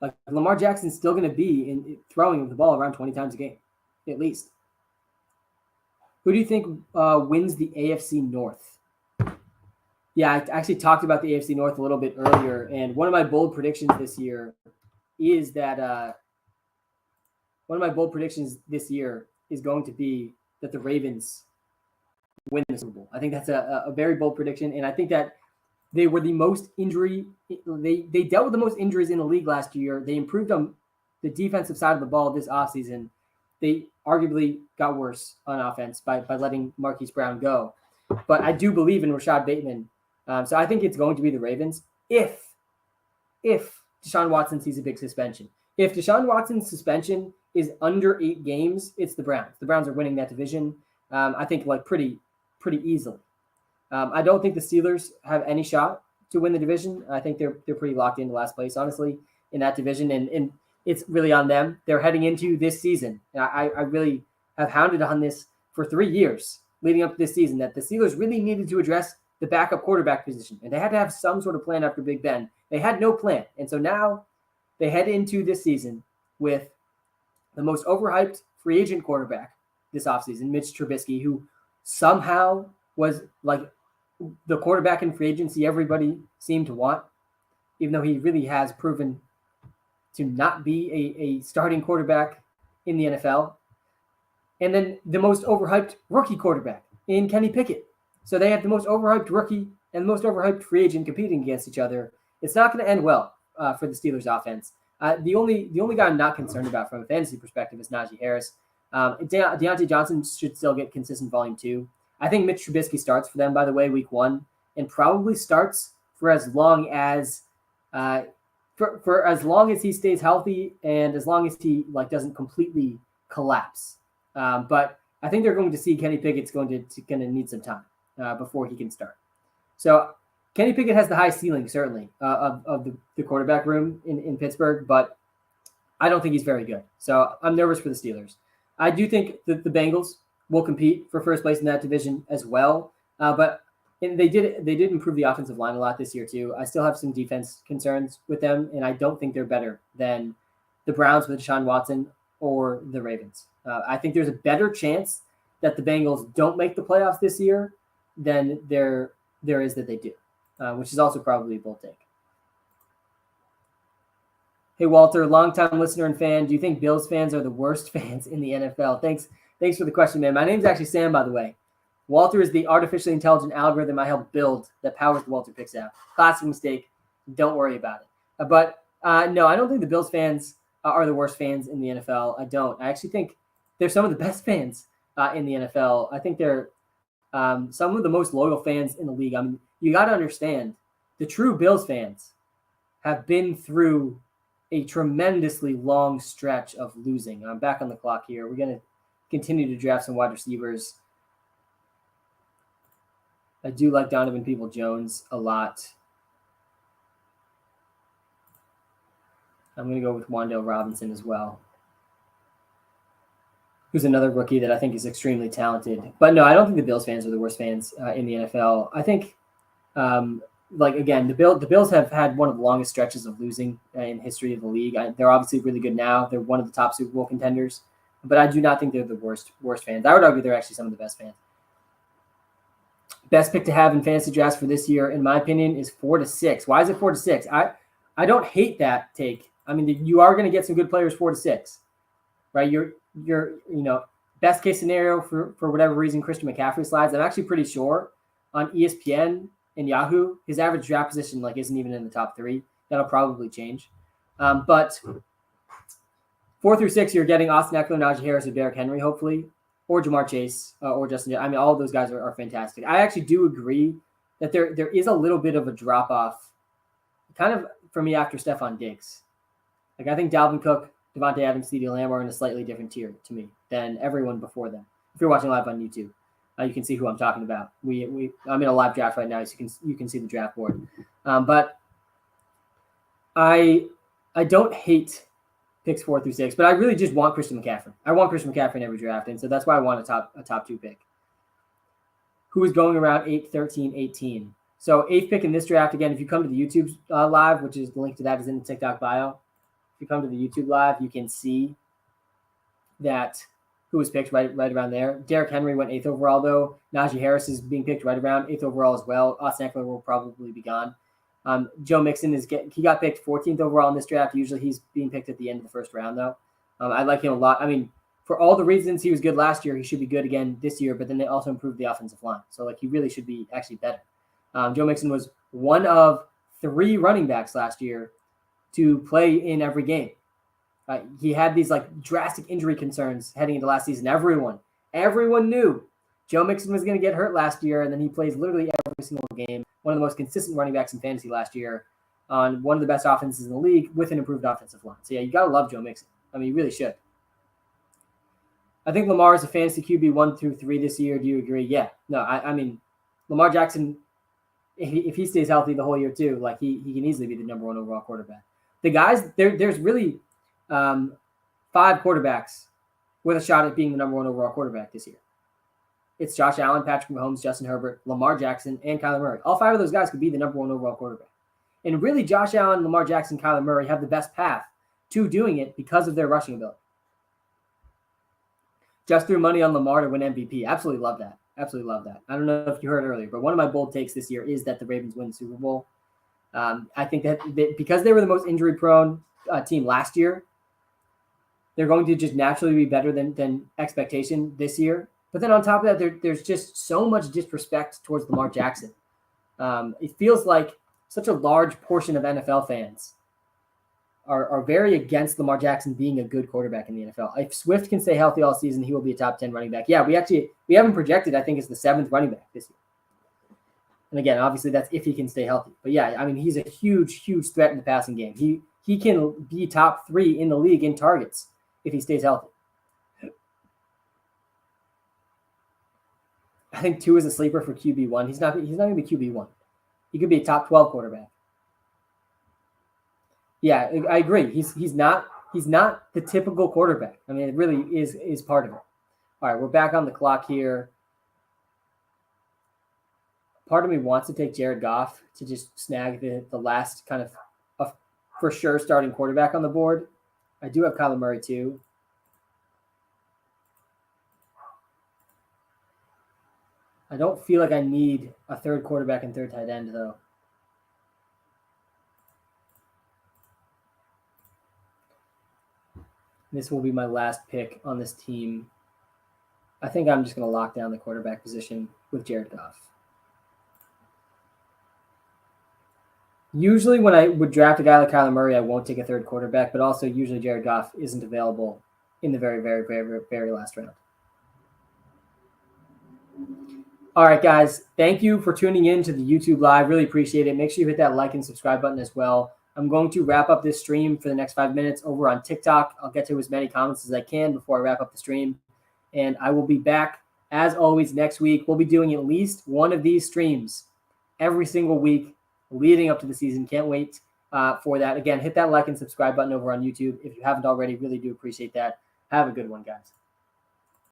Like Lamar Jackson's still going to be throwing the ball around 20 times a game, at least. Who do you think wins the AFC North? Yeah, I actually talked about the AFC North a little bit earlier, and one of my bold predictions this year is going to be that the Ravens win the Super Bowl. I think that's a very bold prediction, and I think that they were the most injury. They dealt with the most injuries in the league last year. They improved on the defensive side of the ball this offseason. They arguably got worse on offense by letting Marquise Brown go. But I do believe in Rashad Bateman. So I think it's going to be the Ravens if Deshaun Watson sees a big suspension. If Deshaun Watson's suspension is under 8 games, it's the Browns. The Browns are winning that division, I think, like pretty easily. I don't think the Steelers have any shot to win the division. I think they're pretty locked into last place, honestly, in that division. And it's really on them. They're heading into this season. And I really have hounded on this for 3 years leading up to this season, that the Steelers really needed to address the backup quarterback position. And they had to have some sort of plan after Big Ben. They had no plan. And so now they head into this season with the most overhyped free agent quarterback this offseason, Mitch Trubisky, who somehow was like the quarterback in free agency everybody seemed to want, even though he really has proven to not be a starting quarterback in the NFL. And then the most overhyped rookie quarterback in Kenny Pickett. So they have the most overhyped rookie and the most overhyped free agent competing against each other. It's not going to end well for the Steelers offense. The only guy I'm not concerned about from a fantasy perspective is Najee Harris. Deonte Johnson should still get consistent volume too. I think Mitch Trubisky starts for them, by the way, week 1, and probably starts for as long as for as long as he stays healthy and as long as he doesn't completely collapse. But I think they're going to see Kenny Pickett's going to need some time before he can start. So Kenny Pickett has the high ceiling, certainly, of the quarterback room in Pittsburgh, but I don't think he's very good. So I'm nervous for the Steelers. I do think that the Bengals will compete for first place in that division as well, but they did improve the offensive line a lot this year too. I still have some defense concerns with them, and I don't think they're better than the Browns with Deshaun Watson or the Ravens. I think there's a better chance that the Bengals don't make the playoffs this year than there is that they do, which is also probably a bold take. Hey, Walter, longtime listener and fan. Do you think Bills fans are the worst fans in the NFL? Thanks for the question, man. My name's actually Sam, by the way. Walter is the artificially intelligent algorithm I helped build that powers the WalterPicks app. Classic mistake. Don't worry about it. But no, I don't think the Bills fans are the worst fans in the NFL. I don't. I actually think they're some of the best fans in the NFL. I think they're some of the most loyal fans in the league. I mean, you got to understand, the true Bills fans have been through a tremendously long stretch of losing. I'm back on the clock here. We're going to continue to draft some wide receivers. I do like Donovan Peoples-Jones a lot. I'm going to go with Wandel Robinson as well, who's another rookie that I think is extremely talented. But no, I don't think the Bills fans are the worst fans in the NFL. I think, again, the Bills have had one of the longest stretches of losing in history of the league. They're obviously really good now. They're one of the top Super Bowl contenders. But I do not think they're the worst fans. I would argue they're actually some of the best fans. Best pick to have in fantasy drafts for this year, in my opinion, is 4 to 6. Why is it 4 to 6? I don't hate that take. I mean, you are going to get some good players 4 to 6, right? Your best case scenario for whatever reason Christian McCaffrey slides. I'm actually pretty sure on ESPN and Yahoo his average draft position isn't even in the top 3. That'll probably change. But 4 through 6, you're getting Austin Eckler, Najee Harris, or Derrick Henry, hopefully, or Jamar Chase, or Justin. I mean, all of those guys are fantastic. I actually do agree that there is a little bit of a drop off, kind of for me after Stephon Diggs. I think Dalvin Cook, Devontae Adams, CeeDee Lamb are in a slightly different tier to me than everyone before them. If you're watching live on YouTube, you can see who I'm talking about. I'm in a live draft right now, so you can see the draft board. But I don't hate picks 4 through 6, but I really just want Christian McCaffrey. I want Christian McCaffrey in every draft, and so that's why I want a top 2 pick. Who is going around 8, 13, 18? So 8th pick in this draft, again, if you come to the YouTube live, which is the link to that is in the TikTok bio. If you come to the YouTube live, you can see that who was picked right around there. Derrick Henry went 8th overall, though. Najee Harris is being picked right around 8th overall as well. Austin Eckler will probably be gone. Joe Mixon he got picked 14th overall in this draft. Usually he's being picked at the end of the first round, though. I like him a lot. I mean, for all the reasons he was good last year, he should be good again this year, but then they also improved the offensive line. So, he really should be actually better. Joe Mixon was one of 3 running backs last year to play in every game. He had these drastic injury concerns heading into last season. Everyone knew Joe Mixon was going to get hurt last year, and then he plays literally every single game. One of the most consistent running backs in fantasy last year on one of the best offenses in the league with an improved offensive line. So, yeah, you got to love Joe Mixon. I mean, you really should. I think Lamar is a fantasy QB 1 through 3 this year. Do you agree? Yeah. No, I mean, Lamar Jackson, if he stays healthy the whole year too, he can easily be the number 1 overall quarterback. The guys, there's really 5 quarterbacks with a shot at being the number 1 overall quarterback this year. It's Josh Allen, Patrick Mahomes, Justin Herbert, Lamar Jackson, and Kyler Murray. All 5 of those guys could be the number 1 overall quarterback. And really, Josh Allen, Lamar Jackson, Kyler Murray have the best path to doing it because of their rushing ability. Just threw money on Lamar to win MVP. Absolutely love that. Absolutely love that. I don't know if you heard earlier, but one of my bold takes this year is that the Ravens win the Super Bowl. I think that because they were the most injury-prone team last year, they're going to just naturally be better than expectation this year. But then on top of that, there's just so much disrespect towards Lamar Jackson. It feels like such a large portion of NFL fans are very against Lamar Jackson being a good quarterback in the NFL. If Swift can stay healthy all season, he will be a top 10 running back. Yeah, we haven't projected, I think, as the 7th running back this year. And again, obviously that's if he can stay healthy. But yeah, I mean, he's a huge, huge threat in the passing game. He can be top 3 in the league in targets if he stays healthy. I think 2 is a sleeper for QB1. He's not going to be QB1. He could be a top 12 quarterback. Yeah, I agree. He's not the typical quarterback. I mean, it really is part of it. All right, we're back on the clock here. Part of me wants to take Jared Goff to just snag the last kind of for sure starting quarterback on the board. I do have Kyler Murray too. I don't feel like I need a third quarterback and third tight end, though. This will be my last pick on this team. I think I'm just going to lock down the quarterback position with Jared Goff. Usually when I would draft a guy like Kyler Murray, I won't take a third quarterback, but also usually Jared Goff isn't available in the very, very, very, very last round. All right, guys, thank you for tuning in to the YouTube Live. Really appreciate it. Make sure you hit that like and subscribe button as well. I'm going to wrap up this stream for the next 5 minutes over on TikTok. I'll get to as many comments as I can before I wrap up the stream. And I will be back, as always, next week. We'll be doing at least one of these streams every single week leading up to the season. Can't wait for that. Again, hit that like and subscribe button over on YouTube. If you haven't already, really do appreciate that. Have a good one, guys.